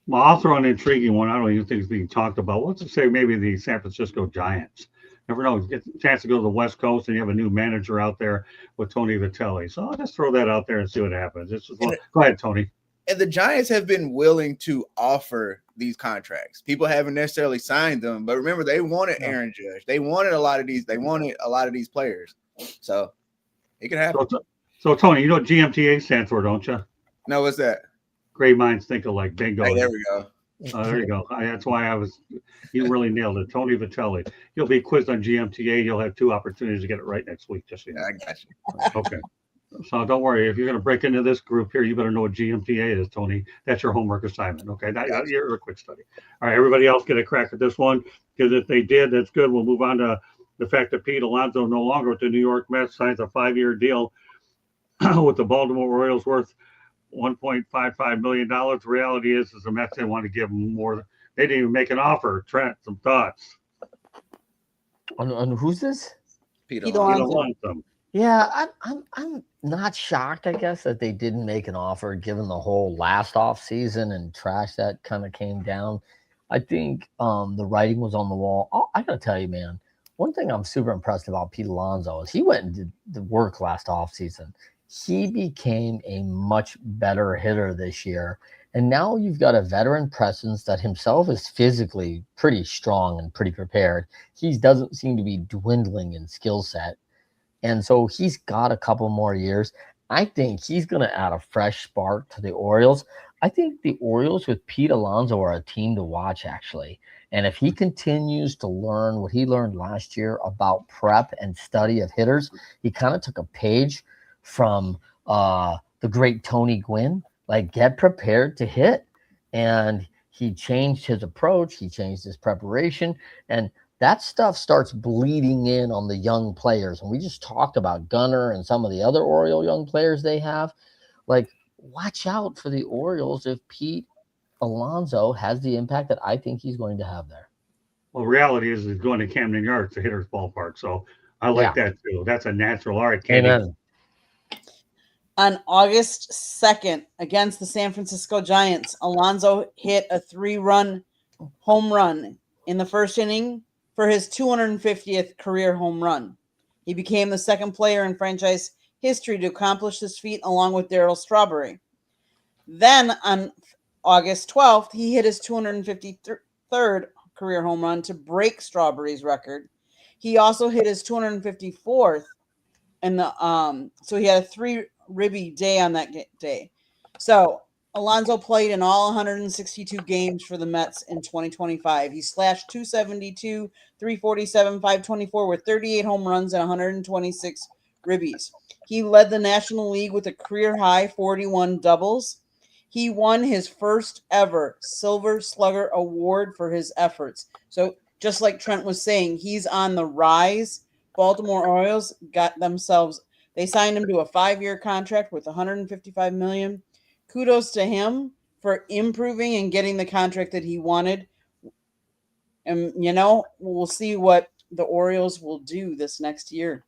Well, I'll throw an intriguing one. I don't even think it's being talked about. Let's just say maybe the San Francisco Giants. Never know. Get a chance to go to the West Coast, and you have a new manager out there with Tony Vitelli. So I'll just throw that out there and see what happens. Go ahead, Tony. And the Giants have been willing to offer these contracts. People haven't necessarily signed them, but remember, they wanted Aaron Judge. They wanted a lot of these. They wanted a lot of these players. So it can happen. So Tony, you know what GMTA stands for, don't you? No, what's that? Great minds think alike. Bingo. Hey, there we go. There you go. That's why you really nailed it. Tony Vitelli. You'll be quizzed on GMTA. You'll have 2 opportunities to get it right next week. Just so you know. I got you. Okay. So don't worry. If you're going to break into this group here, you better know what GMTA is, Tony. That's your homework assignment. Okay. You're a quick study. All right. Everybody else get a crack at this one because if they did, that's good. We'll move on to the fact that Pete Alonso no longer with the New York Mets signs a 5-year deal with the Baltimore Orioles worth $1.55 million. The reality is the Mets didn't want to give them more. They didn't even make an offer. Trent, some thoughts on who's this? Pete Alonso. Yeah, I'm not shocked, I guess, that they didn't make an offer given the whole last off season and trash that kind of came down. I think the writing was on the wall. I gotta tell you, man, one thing I'm super impressed about Pete Alonso is he went and did the work last off season. He became a much better hitter this year. And now you've got a veteran presence that himself is physically pretty strong and pretty prepared. He doesn't seem to be dwindling in skill set. And so he's got a couple more years. I think he's going to add a fresh spark to the Orioles. I think the Orioles with Pete Alonso are a team to watch, actually. And if he continues to learn what he learned last year about prep and study of hitters, he kind of took a page from the great Tony Gwynn, like get prepared to hit. And he changed his approach. He changed his preparation. And that stuff starts bleeding in on the young players. And we just talked about Gunnar and some of the other Oriole young players they have. Like, watch out for the Orioles if Pete Alonso has the impact that I think he's going to have there. Well, reality is he's going to Camden Yards, the hitter's ballpark. So I like that too. That's a natural. All right, Candy. Amen. On August 2nd against the San Francisco Giants, Alonso hit a 3-run home run in the first inning for his 250th career home run. He became the second player in franchise history to accomplish this feat along with Darryl Strawberry. Then on August 12th, he hit his 253rd career home run to break Strawberry's record. He also hit his 254th and so he had a 3 ribby day on that day. So Alonso played in all 162 games for the Mets in 2025. He slashed 272, 347, 524 with 38 home runs and 126 ribbies. He led the National League with a career high 41 doubles. He won his first ever Silver Slugger Award for his efforts. So just like Trent was saying, he's on the rise. Baltimore Orioles they signed him to a 5-year contract with $155 million. Kudos to him for improving and getting the contract that he wanted. And we'll see what the Orioles will do this next year.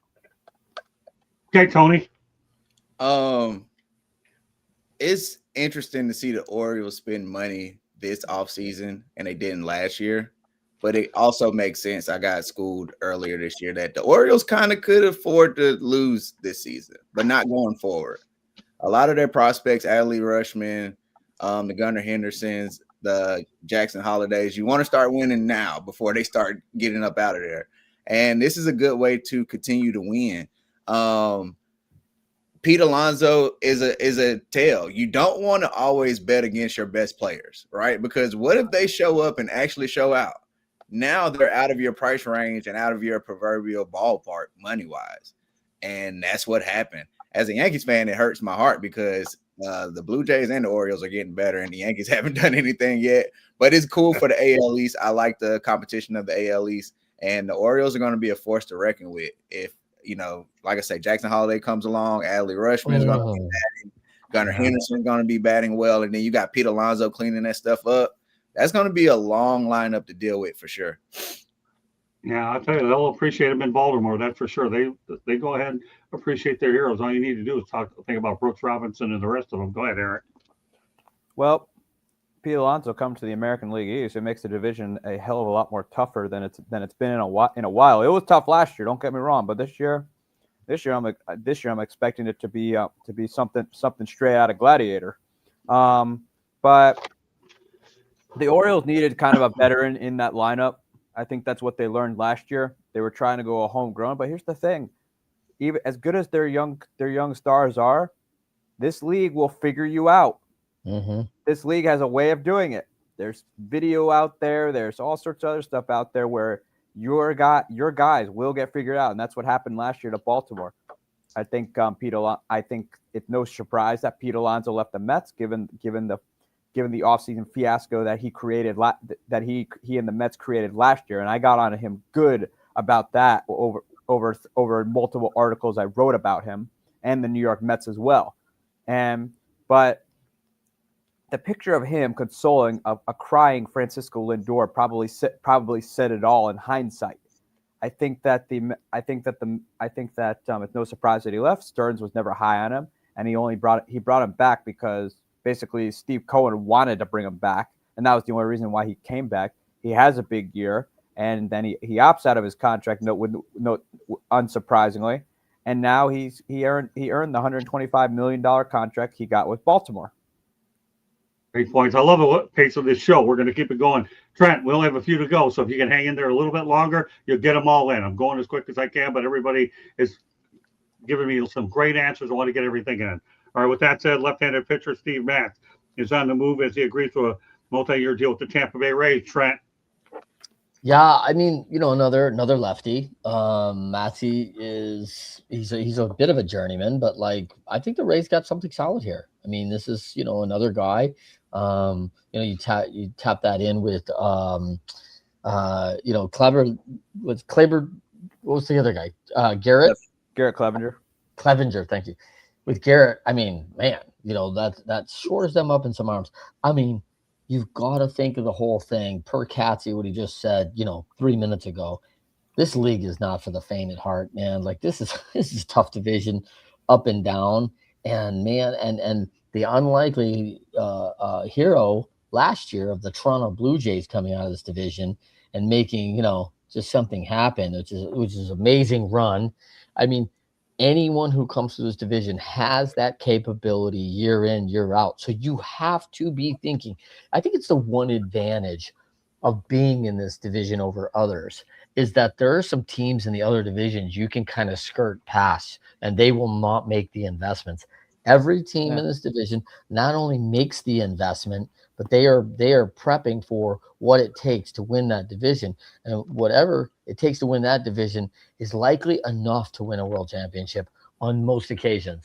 Okay, Tony. It's interesting to see the Orioles spend money this offseason, and they didn't last year. But it also makes sense. I got schooled earlier this year that the Orioles kind of could afford to lose this season, but not going forward. A lot of their prospects, Adley Rutschman, the Gunnar Hendersons, the Jackson Holidays, you want to start winning now before they start getting up out of there. And this is a good way to continue to win. Pete Alonso is a tale. You don't want to always bet against your best players, right? Because what if they show up and actually show out? Now they're out of your price range and out of your proverbial ballpark money-wise. And that's what happened. As a Yankees fan, it hurts my heart because the Blue Jays and the Orioles are getting better and the Yankees haven't done anything yet. But it's cool for the AL East. I like the competition of the AL East. And the Orioles are going to be a force to reckon with. If, like I say, Jackson Holiday comes along, Adley Rutschman is going to be batting. Gunnar Henderson is going to be batting well. And then you got Pete Alonso cleaning that stuff up. That's going to be a long lineup to deal with for sure. Yeah, I'll tell you, they'll appreciate them in Baltimore. That's for sure. They go ahead and appreciate their heroes. All you need to do is think about Brooks Robinson and the rest of them. Go ahead, Eric. Well, Pete Alonso come to the American League East. It makes the division a hell of a lot more tougher than it's been in a while. It was tough last year. Don't get me wrong, but this year I'm expecting it to be something straight out of Gladiator. But the Orioles needed kind of a veteran in that lineup. I think that's what they learned last year. They were trying to go a homegrown, but here's the thing: even as good as their young stars are, this league will figure you out. Mm-hmm. This league has a way of doing it. There's video out there. There's all sorts of other stuff out there where your guys will get figured out, and that's what happened last year to Baltimore. I think I think it's no surprise that Pete Alonso left the Mets, given the offseason fiasco that he created, that he and the Mets created last year, and I got on him good about that over multiple articles I wrote about him and the New York Mets as well. But the picture of him consoling a crying Francisco Lindor probably said it all in hindsight. I think that it's no surprise that he left. Stearns was never high on him, and he brought him back because basically Steve Cohen wanted to bring him back, and that was the only reason why he came back. He has a big year, and then he opts out of his contract, unsurprisingly, and now he earned the $125 million contract he got with Baltimore. Great points. I love the pace of this show. We're going to keep it going. Trent, we only have a few to go, so if you can hang in there a little bit longer, you'll get them all in. I'm going as quick as I can, but everybody is giving me some great answers. I want to get everything in. All right, with that said, left-handed pitcher Steve Matz is on the move as he agrees to a multi-year deal with the Tampa Bay Rays. Trent. Yeah, I mean, another lefty. Matzy he's a bit of a journeyman, but I think the Rays got something solid here. I mean, this is another guy. You tap that in with Kleber. With Kleber, what was the other guy? Garrett Clevenger. Thank you. With Garrett, I mean, man, that shores them up in some arms. I mean, you've got to think of the whole thing. Per Katsy, what he just said, 3 minutes ago. This league is not for the faint at heart, man. This is a tough division, up and down, and man, and the unlikely hero last year of the Toronto Blue Jays coming out of this division and making, just something happen, which is amazing run. I mean, anyone who comes to this division has that capability year in, year out. So you have to be thinking. I think it's the one advantage of being in this division over others is that there are some teams in the other divisions you can kind of skirt past and they will not make the investments. Every team in this division not only makes the investment, but they are prepping for what it takes to win that division. And whatever it takes to win that division is likely enough to win a world championship on most occasions.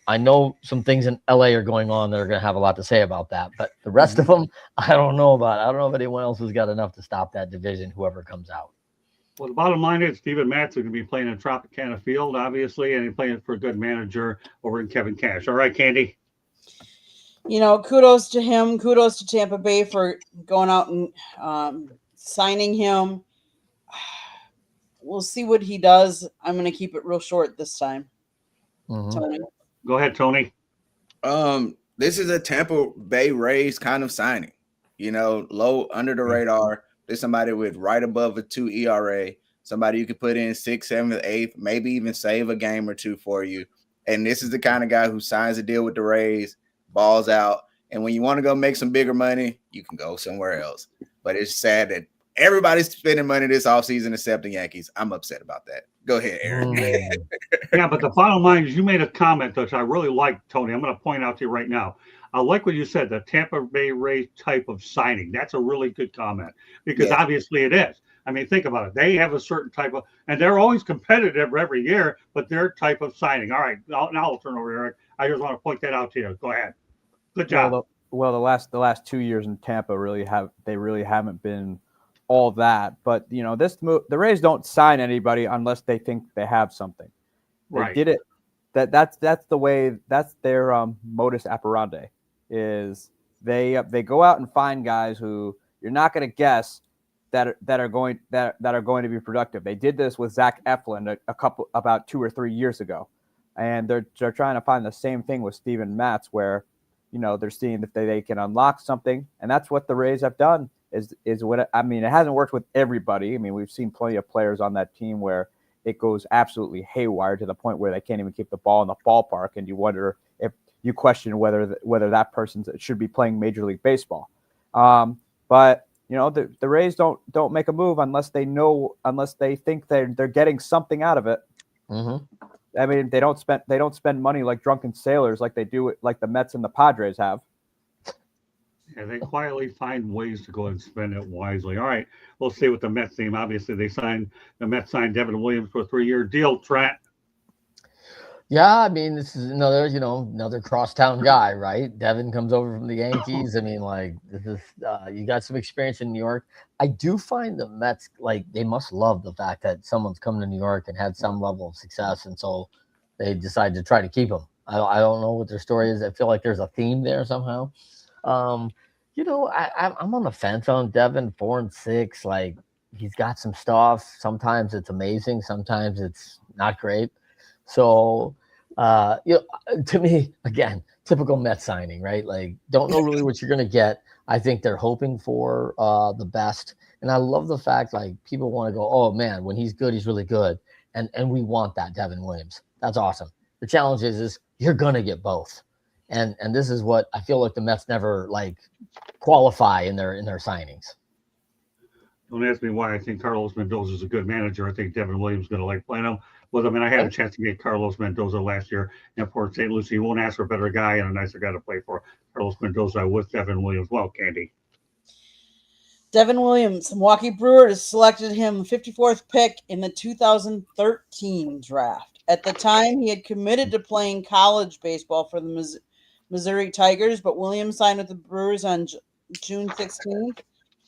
I know some things in LA are going on that are going to have a lot to say about that, but the rest of them, I don't know about. I don't know if anyone else has got enough to stop that division, whoever comes out. Well, the bottom line is Steven Matz is going to be playing in Tropicana Field, obviously, and he's playing for a good manager over in Kevin Cash. All right, Candy. Kudos to him. Kudos to Tampa Bay for going out and signing him. We'll see what he does. I'm going to keep it real short this time. Tony. Go ahead, Tony. This is a Tampa Bay Rays kind of signing. Low under the radar. There's somebody with right above a 2 ERA, somebody you could put in 6th, 7th, 8th, maybe even save a game or two for you. And this is the kind of guy who signs a deal with the Rays, balls out. And when you want to go make some bigger money, you can go somewhere else. But it's sad that everybody's spending money this offseason except the Yankees. I'm upset about that. Go ahead, Aaron. Yeah, but the bottom line is you made a comment that I really like, Tony. I'm going to point out to you right now. I like what you said, the Tampa Bay Rays type of signing. That's a really good comment because obviously it is. I mean, think about it. They have a certain type of, and they're always competitive every year, but their type of signing. All right, now I'll turn over, Eric. I just want to point that out to you. Go ahead. Good job. Well, the last 2 years in Tampa really haven't been all that. But the Rays don't sign anybody unless they think they have something. They did it. That's the way. That's their modus operandi. Is they go out and find guys who you're not going to guess that are going to be productive. They did this with Zach Eflin about 2 or 3 years ago, and they're trying to find the same thing with Steven Matz, where they're seeing that they can unlock something, and that's what the Rays have done. Is what I mean. It hasn't worked with everybody. I mean, we've seen plenty of players on that team where it goes absolutely haywire to the point where they can't even keep the ball in the ballpark, and you wonder if you question whether that person should be playing Major League Baseball. But the Rays don't make a move unless they think they're getting something out of it. I mean, they don't spend money like drunken sailors like they do like the Mets and the Padres have. Yeah, they quietly find ways to go and spend it wisely. All right, we'll see with the Mets team. Obviously, the Mets signed Devin Williams for a 3-year deal. Trent. Yeah, I mean, this is another crosstown guy, right? Devin comes over from the Yankees. I mean, this is you got some experience in New York. I do find the Mets, they must love the fact that someone's come to New York and had some level of success, and so they decide to try to keep him. I don't know what their story is. I feel like there's a theme there somehow. I'm on the fence on Devin, 4-6. He's got some stuff. Sometimes it's amazing. Sometimes it's not great. So, to me, again, typical Mets signing, right? Don't know really what you're going to get. I think they're hoping for the best. And I love the fact, people want to go, oh, man, when he's good, he's really good. And we want that, Devin Williams. That's awesome. The challenge is you're going to get both. And this is what I feel like the Mets never, qualify in their signings. Don't ask me why I think Carlos Mendoza is a good manager. I think Devin Williams is going to like playing him. Well, I mean, I had a chance to get Carlos Mendoza last year in Port St. Lucie. You won't ask for a better guy and a nicer guy to play for. Carlos Mendoza with Devin Williams. Well, Candy. Devin Williams, Milwaukee Brewers selected him 54th pick in the 2013 draft. At the time, he had committed to playing college baseball for the Missouri Tigers, but Williams signed with the Brewers on June 16th.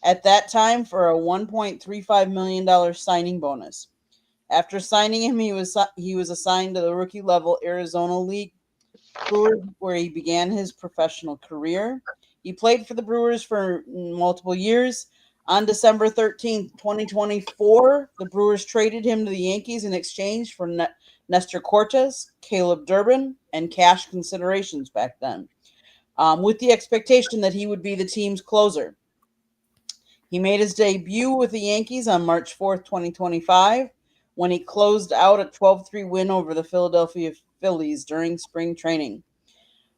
At that time, for a $1.35 million signing bonus. After signing him, he was assigned to the rookie level Arizona League, where he began his professional career. He played for the Brewers for multiple years. On December 13th, 2024, the Brewers traded him to the Yankees in exchange for Nestor Cortes, Caleb Durbin, and cash considerations back then. with the expectation that he would be the team's closer. He made his debut with the Yankees on March 4th, 2025, when he closed out a 12-3 win over the Philadelphia Phillies during spring training.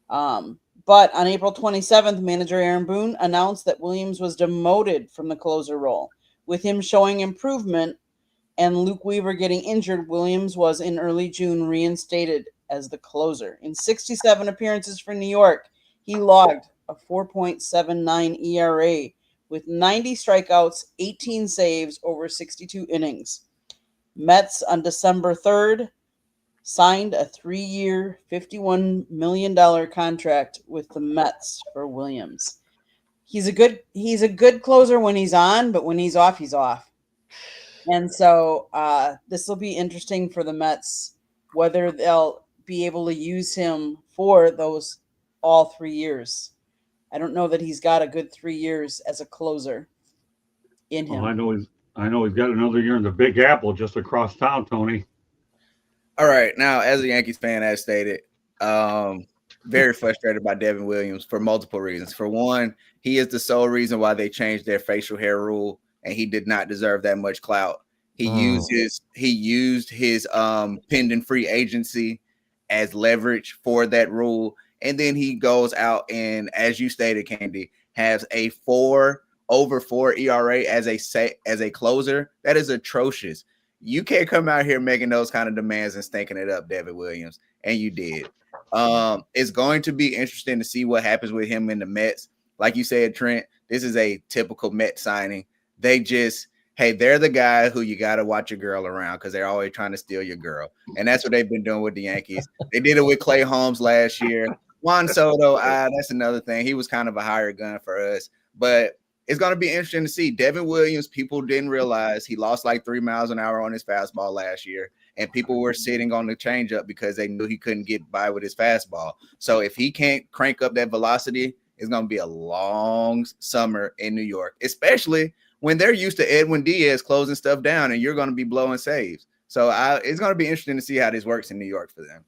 But on April 27th, manager Aaron Boone announced that Williams was demoted from the closer role. With him showing improvement and Luke Weaver getting injured, Williams was in early June reinstated as the closer. In 67 appearances for New York, he logged a 4.79 ERA with 90 strikeouts, 18 saves over 62 innings. Matz on December 3rd signed a 3-year, $51 million contract with the Mets for Williams. He's a good closer when he's on, but when he's off, he's off. And so this will be interesting for the Mets, whether they'll be able to use him for those all 3 years. I don't know that he's got a good 3 years as a closer in him. Well, I know he's got another year in the Big Apple just across town, Tony. All right. Now, as a Yankees fan, as stated, very frustrated by Devin Williams for multiple reasons. For one, he is the sole reason why they changed their facial hair rule, and he did not deserve that much clout. He used his pending free agency as leverage for that rule, and then he goes out and, as you stated, Candy, has a over 4 ERA as a closer. That is atrocious. You can't come out here making those kind of demands and stinking it up, Devin Williams, and you did. It's going to be interesting to see what happens with him in the Mets. Like you said, Trent, this is a typical Mets signing. They're the guy who you got to watch your girl around because they're always trying to steal your girl. And that's what they've been doing with the Yankees. They did it with Clay Holmes last year. Juan Soto, that's another thing. He was kind of a hired gun for us. But it's going to be interesting to see. Devin Williams, people didn't realize he lost like 3 miles an hour on his fastball last year. And people were sitting on the changeup because they knew he couldn't get by with his fastball. So if he can't crank up that velocity, it's going to be a long summer in New York, especially when they're used to Edwin Diaz closing stuff down and you're going to be blowing saves. So it's going to be interesting to see how this works in New York for them.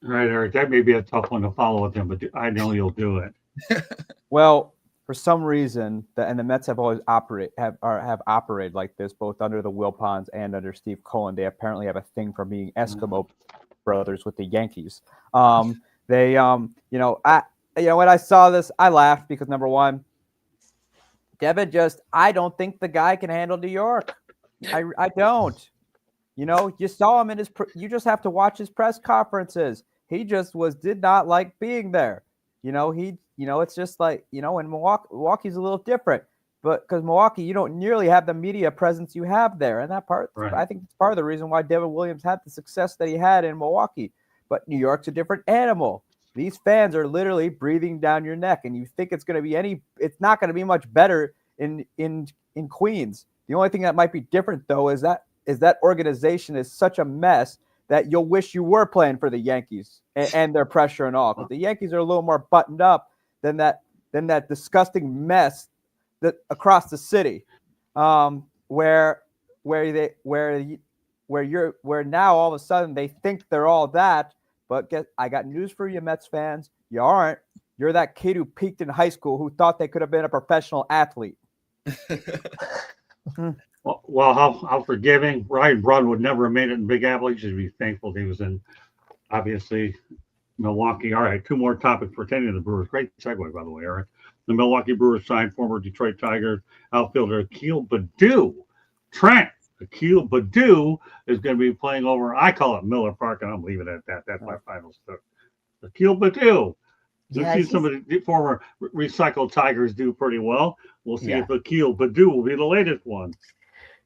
All right, Eric, that may be a tough one to follow with him, but I know you'll do it. Well, for some reason, the Mets have always operated like this, both under the Wilpons and under Steve Cohen. They apparently have a thing for being Eskimo brothers with the Yankees. When I saw this, I laughed because number one, Devin I don't think the guy can handle New York. I don't. You saw him you just have to watch his press conferences. He just did not like being there. It's just like, in Milwaukee's a little different, but because Milwaukee, you don't nearly have the media presence you have there. And that part, right. I think it's part of the reason why Devin Williams had the success that he had in Milwaukee. But New York's a different animal. These fans are literally breathing down your neck, and you think it's going to be it's not going to be much better in Queens. The only thing that might be different, though, is that organization is such a mess that you'll wish you were playing for the Yankees and their pressure and all. Because the Yankees are a little more buttoned up than that disgusting mess that across the city, where now all of a sudden they think they're all that. But I got news for you, Mets fans. You aren't. You're that kid who peaked in high school who thought they could have been a professional athlete. Well, how forgiving. Ryan Braun would never have made it in Big Apple. He should be thankful he was in, obviously, Milwaukee. All right, 2 more topics pertaining to the Brewers. Great segue, by the way, Eric. The Milwaukee Brewers signed former Detroit Tigers outfielder Akil Baddoo. Trent, Akil Baddoo is going to be playing over, I call it Miller Park, and I'm leaving it at that. That's my final stuff. Akil Baddoo. We've seen some of the former recycled Tigers do pretty well. We'll see if Akil Baddoo will be the latest one.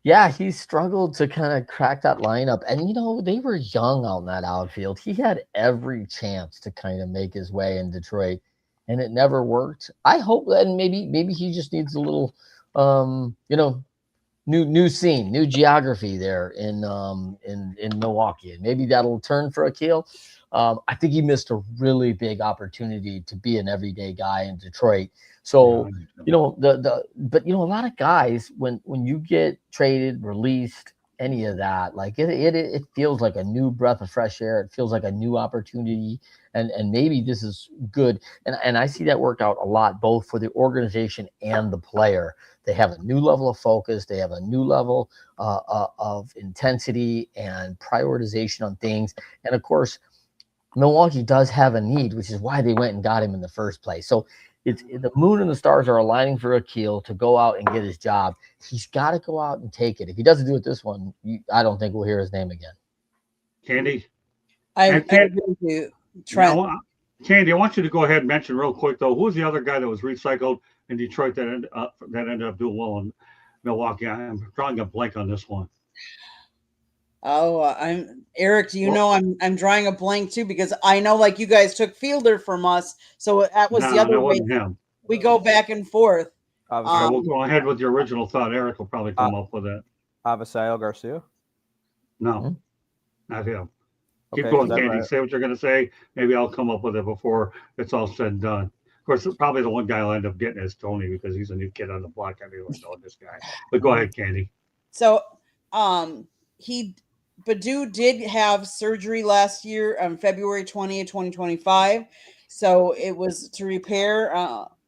Yeah, he struggled to kind of crack that lineup. And, they were young on that outfield. He had every chance to kind of make his way in Detroit, and it never worked. I hope that maybe he just needs a little, new scene, new geography there in Milwaukee. And maybe that'll turn for Akil. I think he missed a really big opportunity to be an everyday guy in Detroit. So, a lot of guys, when you get traded, released, any of that. Like it feels like a new breath of fresh air. It feels like a new opportunity, and maybe this is good. And I see that worked out a lot, both for the organization and the player. They have a new level of focus. They have a new level of intensity and prioritization on things. And of course, Milwaukee does have a need, which is why they went and got him in the first place. So it's the moon and the stars are aligning for Akil to go out and get his job. He's got to go out and take it. If he doesn't do it this one, I don't think we'll hear his name again. Candy? I agree with you, Trent. Candy, I want you to go ahead and mention real quick, though, who was the other guy that was recycled in Detroit that ended up doing well in Milwaukee? I'm drawing a blank on this one. Oh, I'm Eric. Do you know I'm drawing a blank too, because I know like you guys took Fielder from us, so that was the other way. Him. We go back and forth. All right, we'll go ahead with your original thought. Eric will probably come up with it. Avisail Garcia? No, not him. Okay, keep going, Candy. Right? Say what you're going to say. Maybe I'll come up with it before it's all said and done. Of course, probably the one guy I'll end up getting is Tony, because he's a new kid on the block. I really know this guy. But go ahead, Candy. So, Badu did have surgery last year on February 20th, 2025. So it was to repair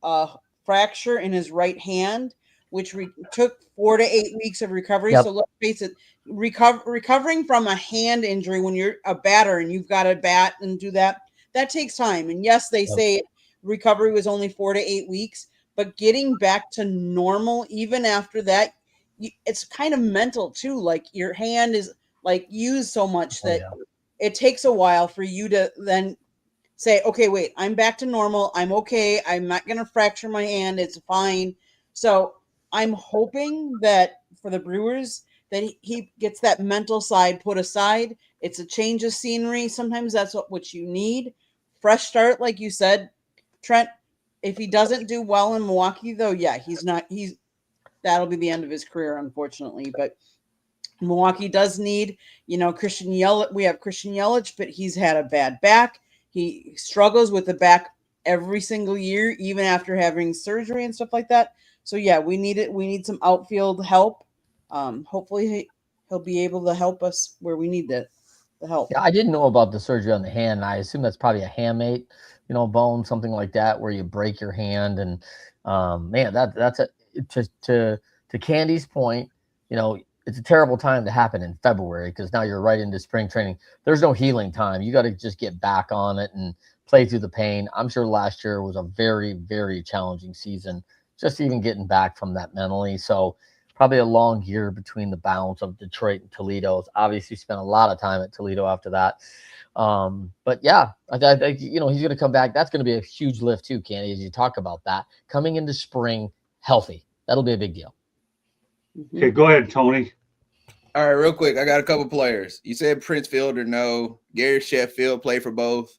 a fracture in his right hand, which took 4 to 8 weeks of recovery. Yep. So let's face it, recovering from a hand injury when you're a batter and you've got to bat and do that takes time. And yes, they say recovery was only 4 to 8 weeks, but getting back to normal, even after that, it's kind of mental too. Like your hand is like used so much that it takes a while for you to then say, okay, wait, I'm back to normal. I'm okay. I'm not going to fracture my hand. It's fine. So I'm hoping that for the Brewers that he gets that mental side put aside. It's a change of scenery. Sometimes that's what you need. Fresh start, like you said, Trent. If he doesn't do well in Milwaukee, though, that'll be the end of his career, unfortunately. But Milwaukee does need, Christian Yelich. We have Christian Yelich, but he's had a bad back. He struggles with the back every single year, even after having surgery and stuff like that. So yeah, we need it. We need some outfield help. Hopefully he'll be able to help us where we need the help. Yeah, I didn't know about the surgery on the hand. I assume that's probably a hamate, bone, something like that, where you break your hand. And man, that's to Candy's point, it's a terrible time to happen in February, because now you're right into spring training. There's no healing time. You got to just get back on it and play through the pain. I'm sure last year was a very, very challenging season, just even getting back from that mentally. So probably a long year between the bounce of Detroit and Toledo. Obviously spent a lot of time at Toledo after that. But yeah, I he's going to come back. That's going to be a huge lift too, Candy, as you talk about that. Coming into spring healthy. That'll be a big deal. Okay, go ahead, Tony. All right, real quick. I got a couple players. You said Prince Fielder, no. Gary Sheffield played for both.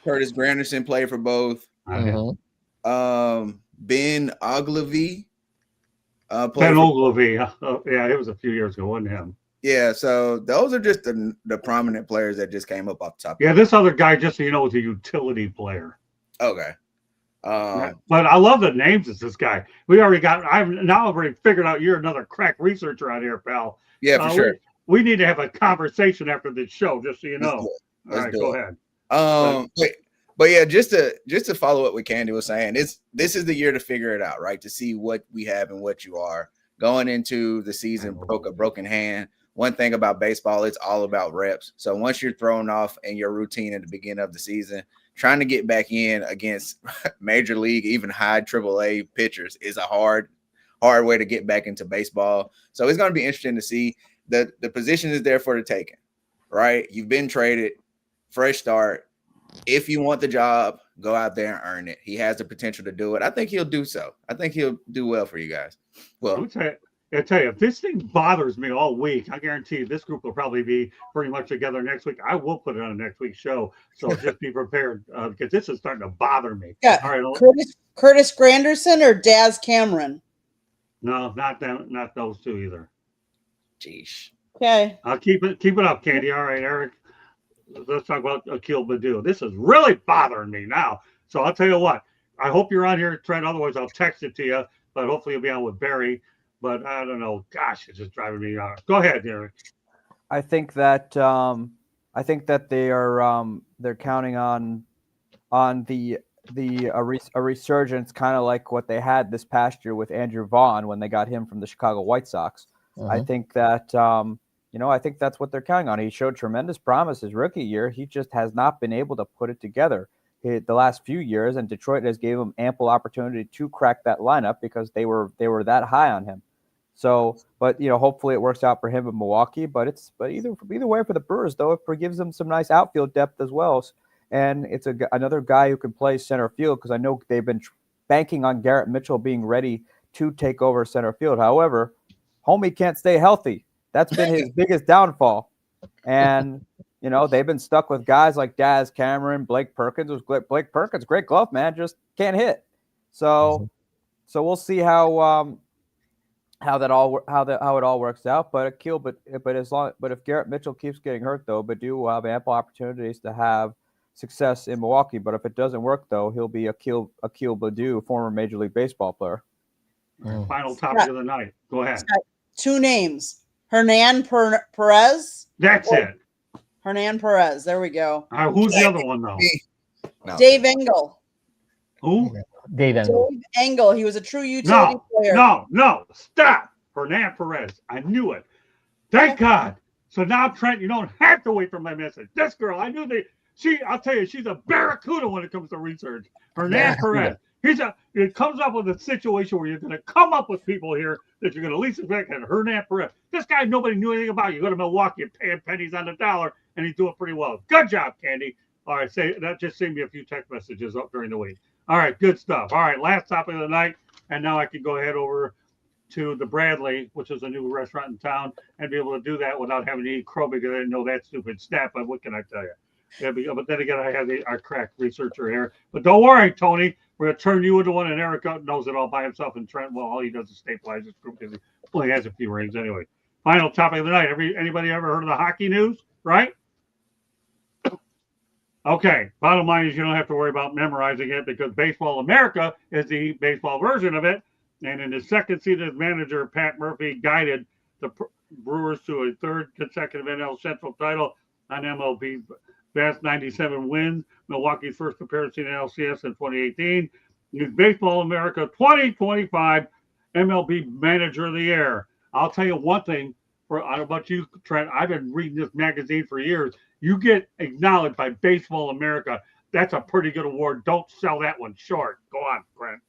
Curtis Granderson played for both. Mm-hmm. Ben Ogilvy. Ben Ogilvy. Yeah, it was a few years ago, wasn't him? Yeah, so those are just the prominent players that just came up off the top. Yeah, this other guy, just so you know, was a utility player. Okay. But I love the names of this guy. I've already figured out you're another crack researcher out here, pal. Yeah, for sure. We need to have a conversation after this show, just so you know. All right, go ahead. But yeah, just to follow up what Candy was saying, this is the year to figure it out, right? To see what we have and what you are going into the season. Broke a broken hand. One thing about baseball, it's all about reps. So once you're thrown off in your routine at the beginning of the season, trying to get back in against major league, even high AAA pitchers is a hard way to get back into baseball. So it's going to be interesting to see. The position is there for the taking, right? You've been traded, fresh start. If you want the job, go out there and earn it. He has the potential to do it. I think he'll do so. I think he'll do well for you guys. Well, I'll tell you, if this thing bothers me all week, I guarantee you this group will probably be pretty much together next week. I will put it on next week's show, so just be prepared, because this is starting to bother me. Yeah. All right, Curtis Granderson or Daz Cameron? No, not them, not those two either. Jeez. Okay. I'll keep it up, Candy. All right, Eric. Let's talk about Akil Badu. This is really bothering me now. So I'll tell you what. I hope you're on here, Trent. Otherwise, I'll text it to you. But hopefully, you'll be on with Barry. But I don't know. Gosh, it's just driving me out. Go ahead, Derek. I think that they are they're counting on a resurgence, kind of like what they had this past year with Andrew Vaughn when they got him from the Chicago White Sox. I think that I think that's what they're counting on. He showed tremendous promise his rookie year. He just has not been able to put it together the last few years, and Detroit has gave him ample opportunity to crack that lineup because they were that high on him. So, but hopefully it works out for him in Milwaukee. But either way for the Brewers, though, it gives them some nice outfield depth as well. And it's another guy who can play center field because I know they've been banking on Garrett Mitchell being ready to take over center field. However, homie can't stay healthy. That's been his biggest downfall. And they've been stuck with guys like Daz Cameron, Blake Perkins. Blake Perkins, great glove man, just can't hit. So we'll see how it all works out. But if Garrett Mitchell keeps getting hurt though, Baddoo will have ample opportunities to have success in Milwaukee. But if it doesn't work though, he'll be Akil Baddoo, former Major League Baseball player. Final topic of the night. Go ahead. Scott, 2 names: Hernan Perez. That's it. Hernan Perez. There we go. All right, who's the other one though? No. Dave Engel. Who? Dave Engel. Dave Engel. He was a true utility player. No, stop. Hernan Perez. I knew it. Thank God. So now, Trent, you don't have to wait for my message. This girl, I knew I'll tell you, she's a barracuda when it comes to research. Hernan Perez. It comes up with a situation where you're going to come up with people here that you're going to least expect. And Hernan Perez. This guy nobody knew anything about. You go to Milwaukee and pay him pennies on the dollar, and he's doing pretty well. Good job, Candy. All right, that just sent me a few text messages up during the week. All right, good stuff. All right, last topic of the night, and now I can go ahead over to the Bradley, which is a new restaurant in town, and be able to do that without having to eat crow because I didn't know that stupid snap. But what can I tell you? Yeah, but then again, I have our crack researcher here. But don't worry, Tony. We're going to turn you into one, and Eric knows it all by himself. And Trent, well, all he does is stabilize his group because he only has a few rings anyway. Final topic of the night. Anybody ever heard of the hockey news, right? Okay, bottom line is you don't have to worry about memorizing it because Baseball America is the baseball version of it. And in his second season as manager, Pat Murphy guided the Brewers to a third consecutive NL Central title on MLB's vast 97 wins, Milwaukee's first appearance in LCS in 2018. He's Baseball America 2025 MLB Manager of the Year. I'll tell you one thing, I don't know about you, Trent, I've been reading this magazine for years. You get acknowledged by Baseball America. That's a pretty good award. Don't sell that one short. Go on, Trent.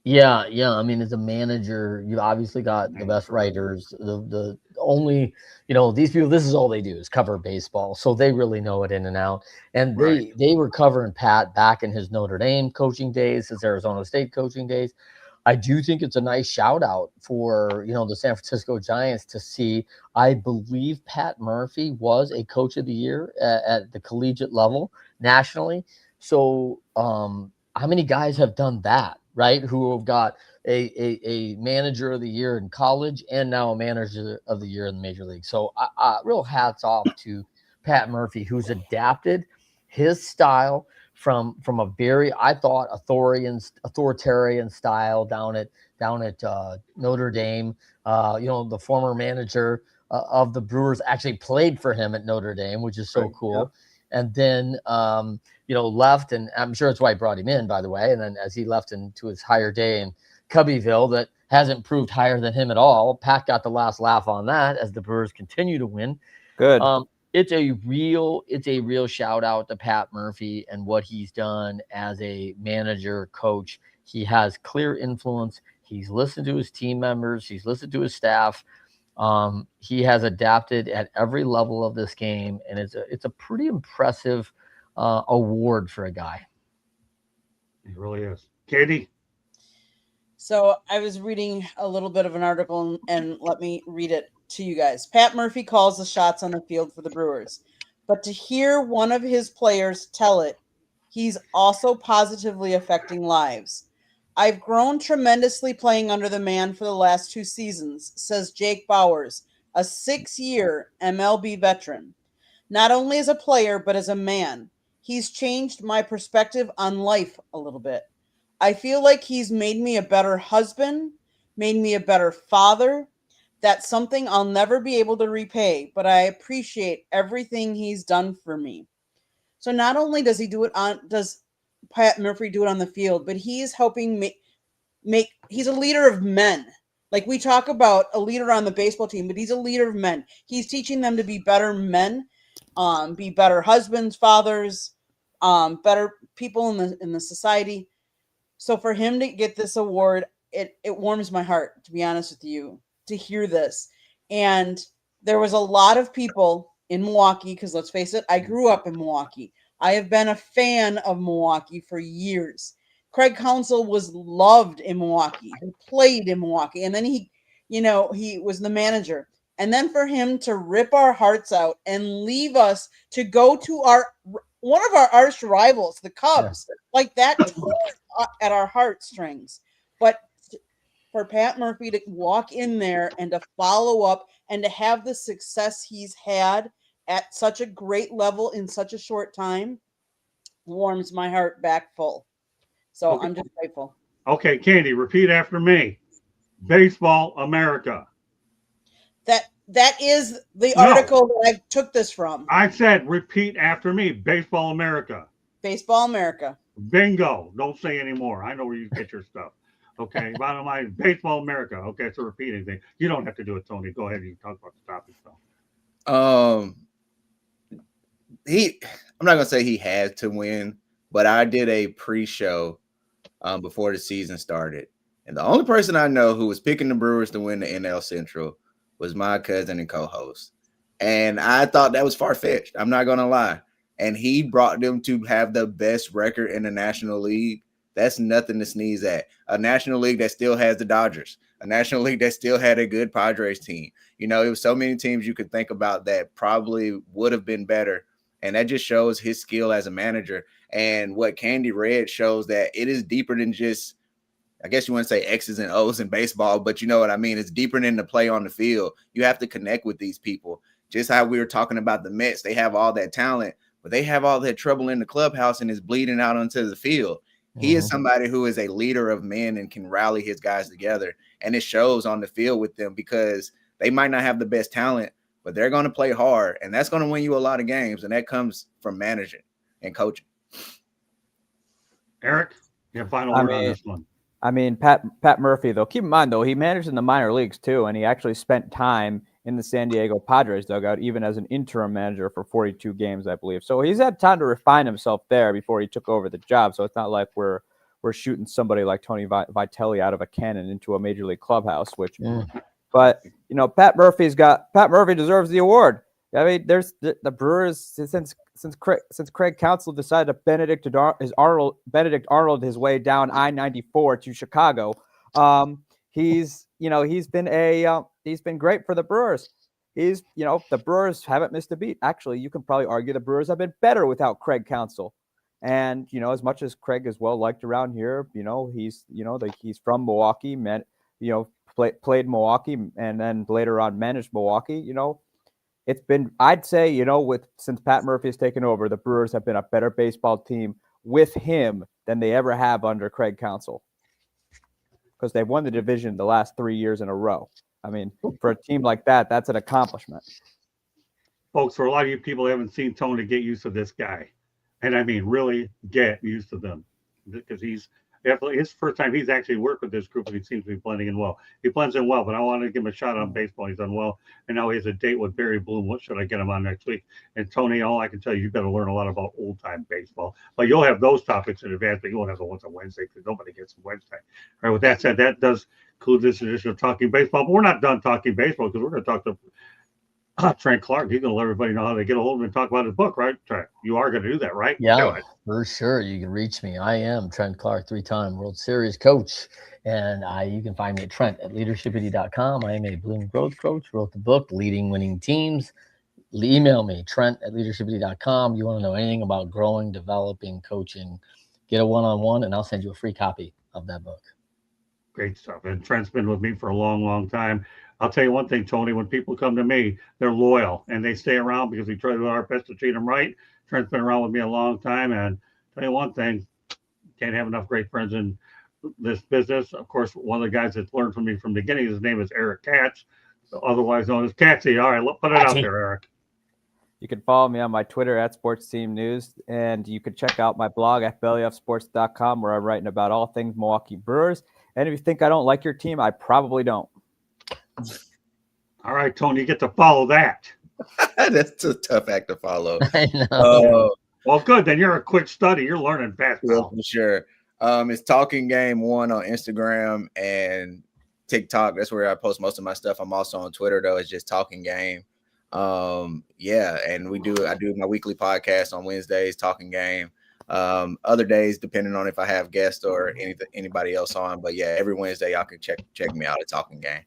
Yeah. I mean, as a manager, you obviously got the best writers. The only, these people, this is all they do is cover baseball, so they really know it in and out. And they were covering Pat back in his Notre Dame coaching days, his Arizona State coaching days. I do think it's a nice shout out for the San Francisco Giants to see. I believe Pat Murphy was a coach of the year at the collegiate level nationally. So how many guys have done that, right? Who have got a manager of the year in college and now a manager of the year in the major league. So real hats off to Pat Murphy, who's adapted his style from a very, I thought, authoritarian style down at Notre Dame. The former manager of the Brewers actually played for him at Notre Dame, which is so cool. Yeah. And then left, and I'm sure that's why he brought him in, by the way. And then as he left into his higher day in Cubbyville, that hasn't proved higher than him at all. Pat got the last laugh on that as the Brewers continue to win. Good. It's a real shout out to Pat Murphy and what he's done as a manager, coach. He has clear influence. He's listened to his team members. He's listened to his staff. He has adapted at every level of this game, and it's a pretty impressive award for a guy. It really is. Katie? So I was reading a little bit of an article, and let me read it to you guys. Pat Murphy calls the shots on the field for the Brewers, but to hear one of his players tell it, he's also positively affecting lives. I've grown tremendously playing under the man for the last 2 seasons, says Jake Bowers, a 6-year MLB veteran. Not only as a player, but as a man. He's changed my perspective on life a little bit. I feel like he's made me a better husband, made me a better father. That's something I'll never be able to repay, but I appreciate everything he's done for me. So not only does Pat Murphy do it on the field, but he's helping he's a leader of men. Like we talk about a leader on the baseball team, but he's a leader of men. He's teaching them to be better men, be better husbands, fathers, better people in the society. So for him to get this award, it warms my heart, to be honest with you, to hear this. And there was a lot of people in Milwaukee, because let's face it, I grew up in Milwaukee. I have been a fan of Milwaukee for years. Craig Counsell was loved in Milwaukee. He played in Milwaukee. And then he was the manager. And then for him to rip our hearts out and leave us to go to one of our arch rivals, the Cubs, like that at our heartstrings. But for Pat Murphy to walk in there and to follow up and to have the success he's had at such a great level in such a short time warms my heart back full. So Okay. I'm just grateful. Okay, Candy, repeat after me. Baseball America. That is the article that I took this from. I said repeat after me. Baseball America. Baseball America. Bingo. Don't say anymore. I know where you get your stuff. Okay. Bottom line, Baseball America. Okay, it's a repeating thing. You don't have to do it, Tony. Go ahead and talk about the topic though. I'm not gonna say he had to win, but I did a pre-show before the season started, and the only person I know who was picking the Brewers to win the NL Central was my cousin and co-host, and I thought that was far-fetched. I'm not gonna lie, and he brought them to have the best record in the National League. That's nothing to sneeze at. A National League that still has the Dodgers, a National League that still had a good Padres team. You know, it was so many teams you could think about that probably would have been better. And that just shows his skill as a manager. And what Candy read shows that it is deeper than just, I guess you want to say X's and O's in baseball, but you know what I mean? It's deeper than the play on the field. You have to connect with these people. Just how we were talking about the Mets, they have all that talent, but they have all that trouble in the clubhouse and is bleeding out onto the field. He is somebody who is a leader of men and can rally his guys together. And it shows on the field with them because they might not have the best talent, but they're going to play hard. And that's going to win you a lot of games. And that comes from managing and coaching. Eric, your final word on this one. I mean, Pat Murphy, though, keep in mind, though, he managed in the minor leagues, too. And he actually spent time in the San Diego Padres dugout, even as an interim manager for 42 games, I believe. So he's had time to refine himself there before he took over the job. So it's not like we're shooting somebody like Tony Vitelli out of a cannon into a major league clubhouse, which, but you know, Pat Murphy deserves the award. I mean, there's the Brewers since Craig Counsell decided to Benedict Arnold his way down I-94 to Chicago. He's been great for the Brewers. The Brewers haven't missed a beat. Actually, you can probably argue the Brewers have been better without Craig Counsell. And, as much as Craig is well liked around here, he's from Milwaukee, played Milwaukee and then later on managed Milwaukee. It's been, I'd say, since Pat Murphy has taken over, the Brewers have been a better baseball team with him than they ever have under Craig Counsell, because they've won the division the last 3 years in a row. I mean, for a team like that, that's an accomplishment. Folks, for a lot of you people who haven't seen Tony, get used to this guy. And I mean, really get used to them, because he's his first time he's actually worked with this group, and he seems to be blending in well. He blends in well, but I want to give him a shot on baseball. He's done well, and now he has a date with Barry Bloom. What should I get him on next week? And Tony, all I can tell you better learn a lot about old time baseball. But you'll have those topics in advance, but you won't have the ones on Wednesday because nobody gets them Wednesday. All right. With that said, that does conclude this edition of Talking Baseball. But we're not done talking baseball, because we're going to talk to Trent Clark. He's going to let everybody know how to get a hold of him and talk about his book, right, Trent? You are going to do that, right? Yeah, for sure. You can reach me. I am Trent Clark, 3-time World Series coach. And you can find me at Trent@leadershipity.com. I am a Bloom Growth coach, wrote the book, Leading Winning Teams. Email me, Trent@leadershipity.com. You want to know anything about growing, developing, coaching, get a one-on-one, and I'll send you a free copy of that book. Great stuff. And Trent's been with me for a long, long time. I'll tell you one thing, Tony, when people come to me, they're loyal and they stay around because we try to do our best to treat them right. Trent's been around with me a long time. And I'll tell you one thing, can't have enough great friends in this business. Of course, one of the guys that's learned from me from the beginning, his name is Eric Katz, otherwise known as Katsy. All right, put it out there, Eric. You can follow me on my Twitter at Sports Team News, and you can check out my blog at bellyupsports.com, where I'm writing about all things Milwaukee Brewers. And if you think I don't like your team, I probably don't. All right, Tony, you get to follow that. That's a tough act to follow. I know. Well, good. Then you're a quick study. You're learning fast. Yeah, for sure. It's Talking Game 1 on Instagram and TikTok. That's where I post most of my stuff. I'm also on Twitter, though. It's just Talking Game. Yeah, and I do my weekly podcast on Wednesdays, Talking Game. Other days, depending on if I have guests or anybody else on. But yeah, every Wednesday y'all can check me out at Talking Game.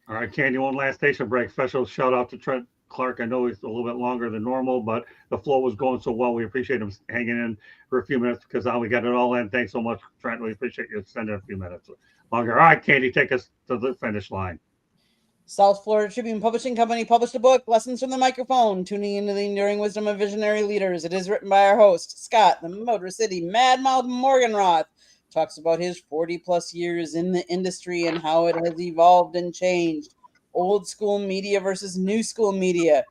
All right, Candy, one last station break. Special shout out to Trent Clark. I know it's a little bit longer than normal, but the flow was going so well. We appreciate him hanging in for a few minutes because now we got it all in. Thanks so much, Trent. We appreciate you extending a few minutes longer. All right, Candy, take us to the finish line. South Florida Tribune Publishing Company published a book, Lessons from the Microphone, Tuning into the Enduring Wisdom of Visionary Leaders. It is written by our host, Scott, the Motor City Mad Mouth Morganroth. Talks about his 40-plus years in the industry and how it has evolved and changed. Old school media versus new school media.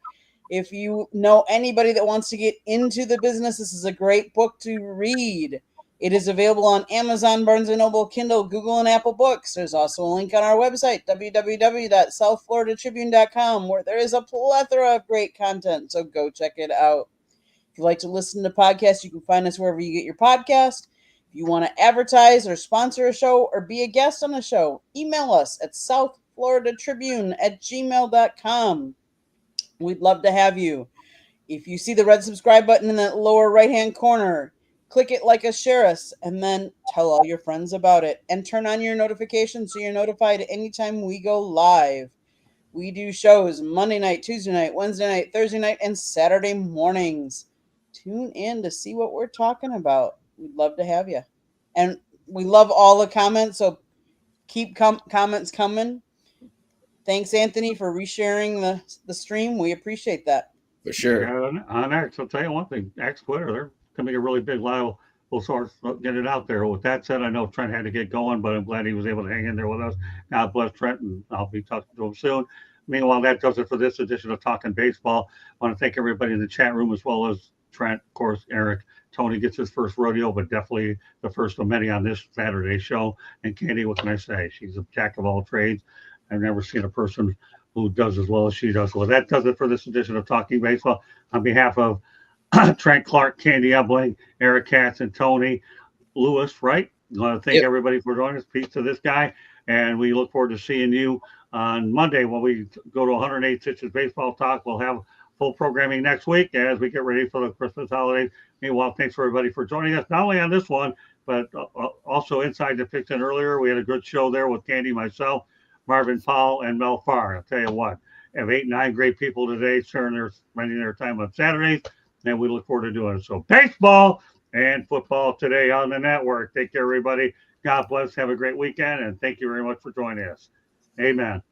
If you know anybody that wants to get into the business, this is a great book to read. It is available on Amazon, Barnes & Noble, Kindle, Google, and Apple Books. There's also a link on our website, www.southfloridatribune.com, where there is a plethora of great content, so go check it out. If you like to listen to podcasts, you can find us wherever you get your podcast. If you want to advertise or sponsor a show or be a guest on a show, email us at southfloridatribune@gmail.com. We'd love to have you. If you see the red subscribe button in that lower right-hand corner, click it, like us, share us, and then tell all your friends about it. And turn on your notifications so you're notified anytime we go live. We do shows Monday night, Tuesday night, Wednesday night, Thursday night, and Saturday mornings. Tune in to see what we're talking about. We'd love to have you. And we love all the comments, so keep comments coming. Thanks, Anthony, for resharing the stream. We appreciate that. For sure. Yeah, on X, I'll tell you one thing. X Twitter, they're coming a really big live. We'll sort of get it out there. With that said, I know Trent had to get going, but I'm glad he was able to hang in there with us. God bless Trent, and I'll be talking to him soon. Meanwhile, that does it for this edition of Talking Baseball. I want to thank everybody in the chat room, as well as Trent, of course, Eric. Tony gets his first rodeo, but definitely the first of many on this Saturday show. And Candy, what can I say? She's a jack of all trades. I've never seen a person who does as well as she does. Well, that does it for this edition of Talking Baseball. On behalf of Trent Clark, Candy Ebling, Eric Katz, and Tony Lewis, right? I want to thank everybody for joining us. Peace to this guy. And we look forward to seeing you on Monday when we go to 108 Stitches Baseball Talk. We'll have full programming next week as we get ready for the Christmas holidays. Meanwhile, thanks for everybody for joining us, not only on this one, but also Inside the Fiction earlier. We had a good show there with Candy, myself, Marvin Powell, and Mel Farr. I'll tell you what, I have 8, 9 great people today spending their time on Saturdays, and we look forward to doing it. So baseball and football today on the network. Take care, everybody. God bless. Have a great weekend, and thank you very much for joining us. Amen.